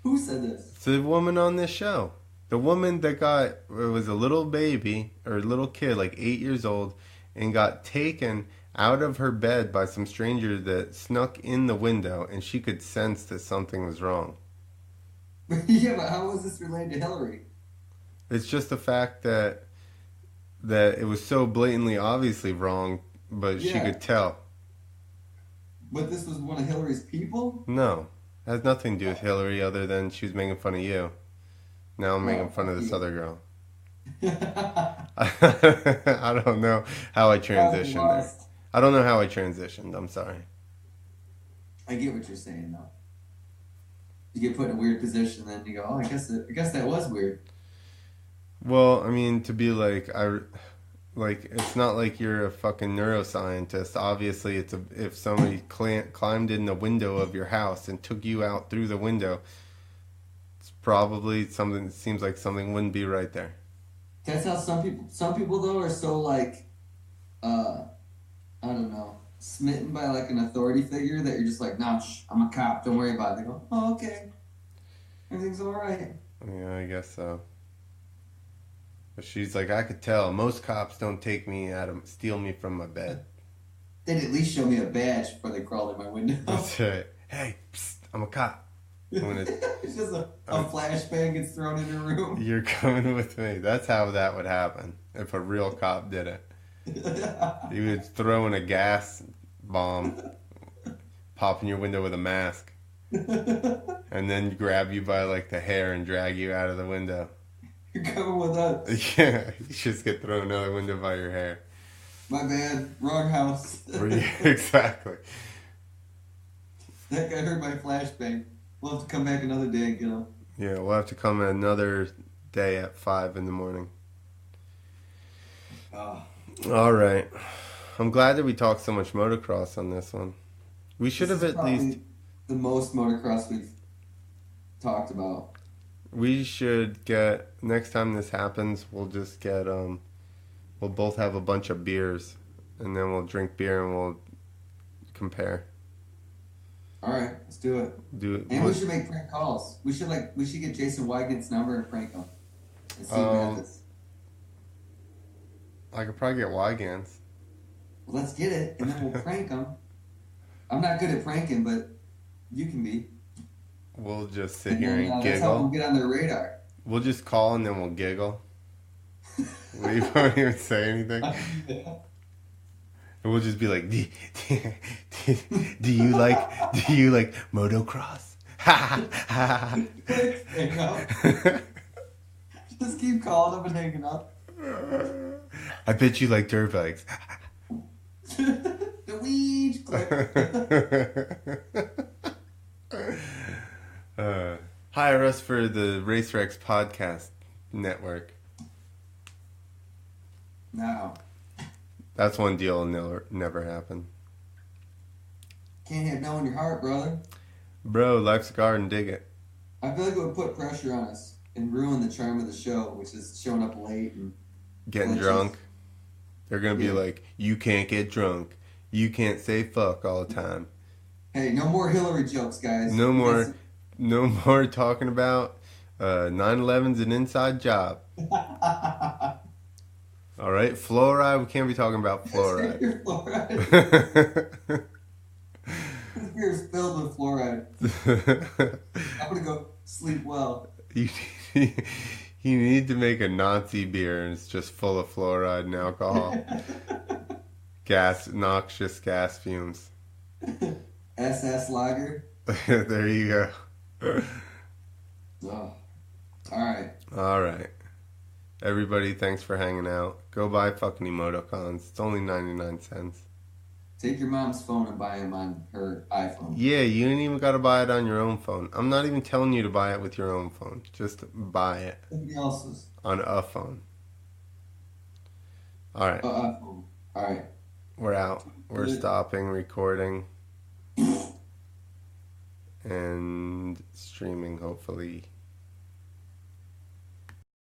Who said this? It's the woman on this show. The woman that it was a little baby or a little kid, like 8 years old, and got taken out of her bed by some stranger that snuck in the window, and she could sense that something was wrong. Yeah, but how was this related to Hillary? It's just the fact that it was so blatantly obviously wrong, but she Yeah, could tell. but this was one of Hillary's people? No, it has nothing to do with Hillary other than she was making fun of you. Now I'm making Oh, fun of fuck this you. other girl. I don't know how I Probably transitioned there. lost. I don't know how I transitioned. I'm sorry. I get what you're saying, though. You get put in a weird position, then you go, "Oh, I guess that was weird." Well, I mean, to be like it's not like you're a fucking neuroscientist. Obviously, if somebody climbed in the window of your house and took you out through the window, it's probably something. It seems like something wouldn't be right there. That's how some people though are so like, I don't know, smitten by like an authority figure that you're just like, nah, I'm a cop. Don't worry about it. They go, oh, okay. Everything's all right. Yeah, I guess so. But she's like, I could tell. Most cops don't take me steal me from my bed. They'd at least show me a badge before they crawled in my window. That's right. Hey, psst, I'm a cop. It's just a flashbang gets thrown in her room. You're coming with me. That's how that would happen if a real cop did it. He would throw in a gas bomb, pop in your window with a mask, and then grab you by like the hair and drag you out of the window. You're coming with us. Yeah, you just get thrown out the window by your hair. My bad. Wrong house. Exactly. That guy heard my flashbang. We'll have to come back another day and get him. Yeah, we'll have to come another day at 5 in the morning. Oh. All right. I'm glad that we talked so much motocross on this one. We should have at least... the most motocross we've talked about. We should get... Next time this happens, we'll just get... We'll both have a bunch of beers. And then we'll drink beer and we'll compare. All right, let's do it. And we should make prank calls. We should get Jason Wygant's number and prank him. And see what happens. I could probably get Wygant's. Well, let's get it, and then we'll prank him. I'm not good at pranking, but you can be. We'll just sit here and that's how we'll giggle. get on their radar. We'll just call and then we'll giggle. We won't even say anything. And we'll just be like, do you like motocross? Hang up. Just keep calling them and hanging up. I bet you like dirt bikes. The weed clip. Hire us for the Race Rex podcast network. No. That's one deal will never happen. Can't have no in your heart, brother. Bro, life's a garden, dig it. I feel like it would put pressure on us and ruin the charm of the show, which is showing up late and Getting drunk. They're going to be like, you can't get drunk. You can't say fuck all the time. Hey, no more Hillary jokes, guys. No more talking about 9/11's an inside job. All right, fluoride. We can't be talking about fluoride. This beer is filled with fluoride. I'm gonna go sleep well. You need to make a Nazi beer and it's just full of fluoride and alcohol. Noxious gas fumes. SS lager. There you go. Oh. All right. Everybody, thanks for hanging out. Go buy fucking Emotocons. It's only 99 cents. Take your mom's phone and buy them on her iPhone. Yeah, you ain't even got to buy it on your own phone. I'm not even telling you to buy it with your own phone. Just buy it. Somebody else's. On a phone. All right. All right. We're out. We're stopping recording. And streaming, hopefully.